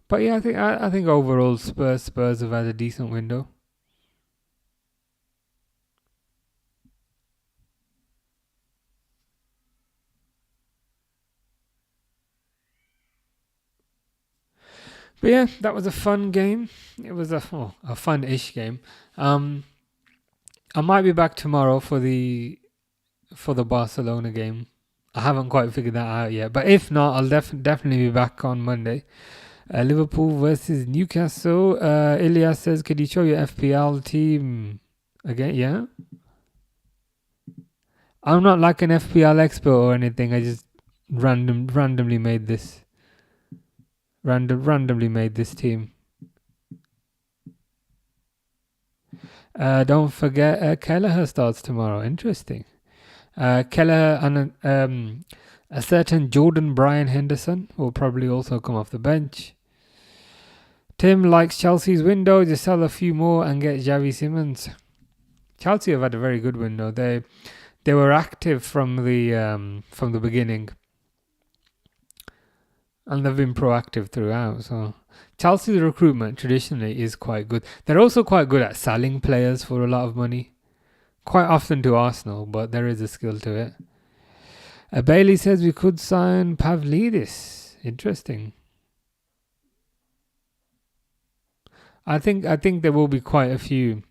But yeah, I think overall Spurs have had a decent window. But yeah, that was a fun game. It was a fun-ish game. I might be back tomorrow for the Barcelona game. I haven't quite figured that out yet, but if not, I'll definitely be back on Monday. Liverpool versus Newcastle. Ilyas says, could you show your FPL team again? Yeah. I'm not like an FPL expert or anything. I just randomly made this. Randomly made this team. Don't forget Kelleher starts tomorrow. Interesting. Kelleher and a certain Jordan Brian Henderson will probably also come off the bench. Tim likes Chelsea's window. Just sell a few more and get Xavi Simons. Chelsea have had a very good window. They were active from the beginning, and they've been proactive throughout. So Chelsea's recruitment traditionally is quite good. They're also quite good at selling players for a lot of money. Quite often to Arsenal, but there is a skill to it. Bailey says we could sign Pavlidis. Interesting. I think there will be quite a few.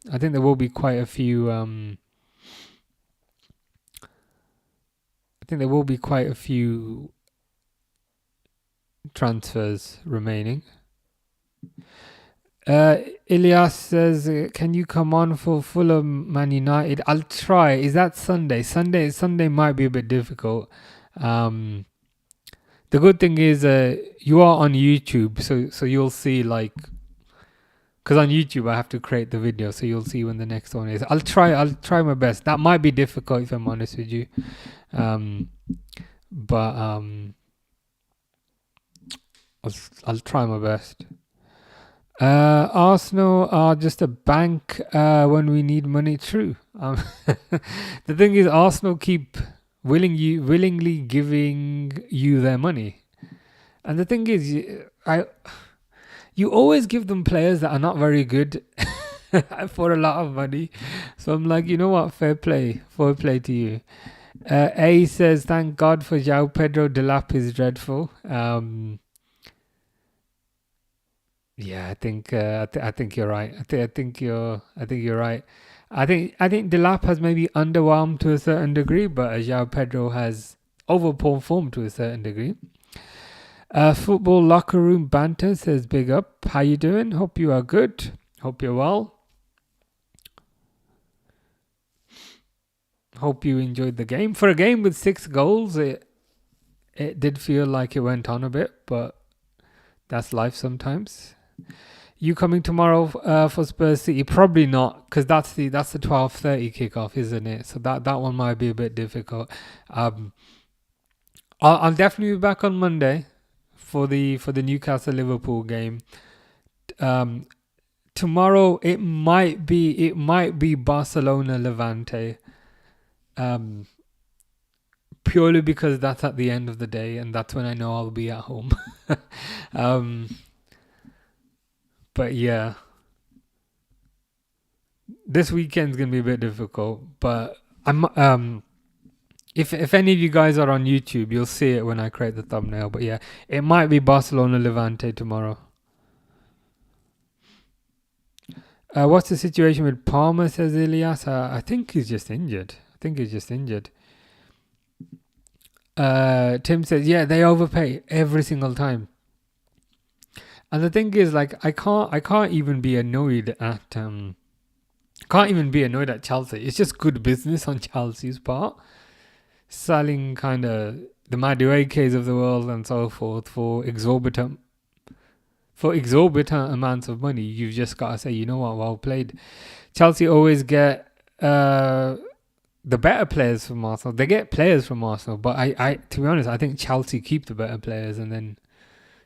Transfers remaining. Ilyas says, can you come on for Fulham Man United? I'll try. Is that Sunday? Sunday might be a bit difficult. The good thing is you are on YouTube, so you'll see, like, because on YouTube I have to create the video, so you'll see when the next one is. I'll try my best. That might be difficult if I'm honest with you, but I'll try my best. Arsenal are just a bank when we need money. True. The thing is, Arsenal keep willingly giving you their money, and the thing is, you always give them players that are not very good for a lot of money. So I'm like, you know what? Fair play to you. A says, thank God for João Pedro. Delap is dreadful. Yeah, I think you're right. I think you're right. I think Delap has maybe underwhelmed to a certain degree, but João Pedro has overperformed to a certain degree. Football locker room banter says big up. How you doing? Hope you are good. Hope you're well. Hope you enjoyed the game. For a game with 6 goals, it did feel like it went on a bit, but that's life sometimes. You coming tomorrow for Spurs City? Probably not, because that's the 12:30 kickoff, isn't it? So that one might be a bit difficult. I'll definitely be back on Monday for the Newcastle Liverpool game. Tomorrow it might be Barcelona Levante. Purely because that's at the end of the day, and that's when I know I'll be at home. But yeah, this weekend's gonna be a bit difficult. But I'm if any of you guys are on YouTube, you'll see it when I create the thumbnail. But yeah, it might be Barcelona Levante tomorrow. What's the situation with Palmer? Says Elias. I think he's just injured. Tim says, yeah, they overpay every single time. And the thing is, like, I can't even be annoyed at Chelsea. It's just good business on Chelsea's part, selling kind of the Maduekes of the world and so forth for exorbitant amounts of money. You've just got to say, you know what, well played. Chelsea always get the better players from Arsenal. They get players from Arsenal, but I to be honest, I think Chelsea keep the better players and then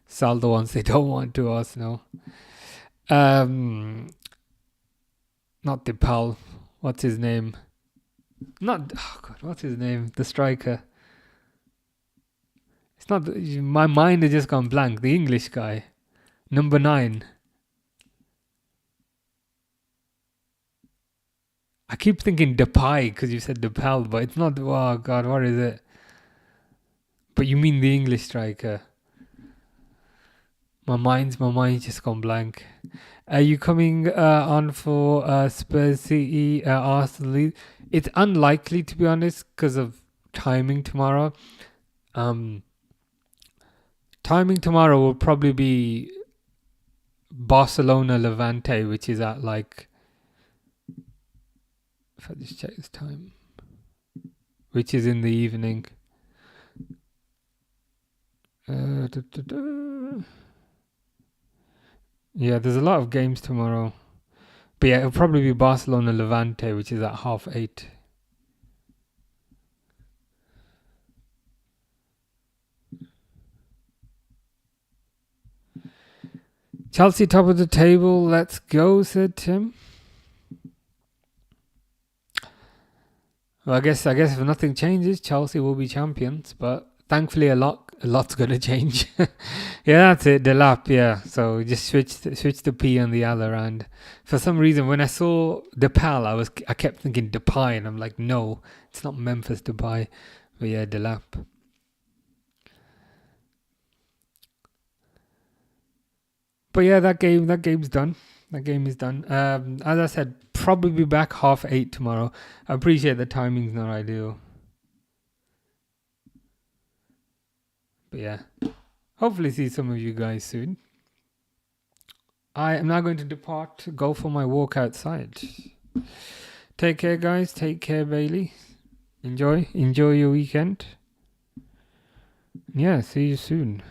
sell the ones they don't want to Arsenal. Not DePaul. What's his name? What's his name? The striker. It's not. My mind has just gone blank. The English guy, number 9. I keep thinking Depay because you said DePaul, but it's not. Oh God, what is it? But you mean the English striker? My mind's just gone blank. Are you coming on for Spurs City Arsenal? It's unlikely, to be honest, because of timing tomorrow. Timing tomorrow will probably be Barcelona Levante, which is at like, if I just check this time, which is in the evening. Yeah, there's a lot of games tomorrow. But yeah, it'll probably be Barcelona Levante, which is at 8:30. Chelsea top of the table, let's go, said Tim. Well, I guess if nothing changes, Chelsea will be champions, but thankfully a lot's gonna change. Yeah, that's it. Delap, yeah. So just switch the P and the L around. For some reason, when I saw Depal, I kept thinking Depay, and I'm like, no, it's not Memphis Depay. But yeah, Delap. But yeah, that game's done. That game is done. As I said, probably be back 8:30 tomorrow. I appreciate the timing's not ideal. But yeah, hopefully see some of you guys soon. I am now going to depart, go for my walk outside. Take care, guys. Take care, Bailey. Enjoy your weekend. Yeah, see you soon.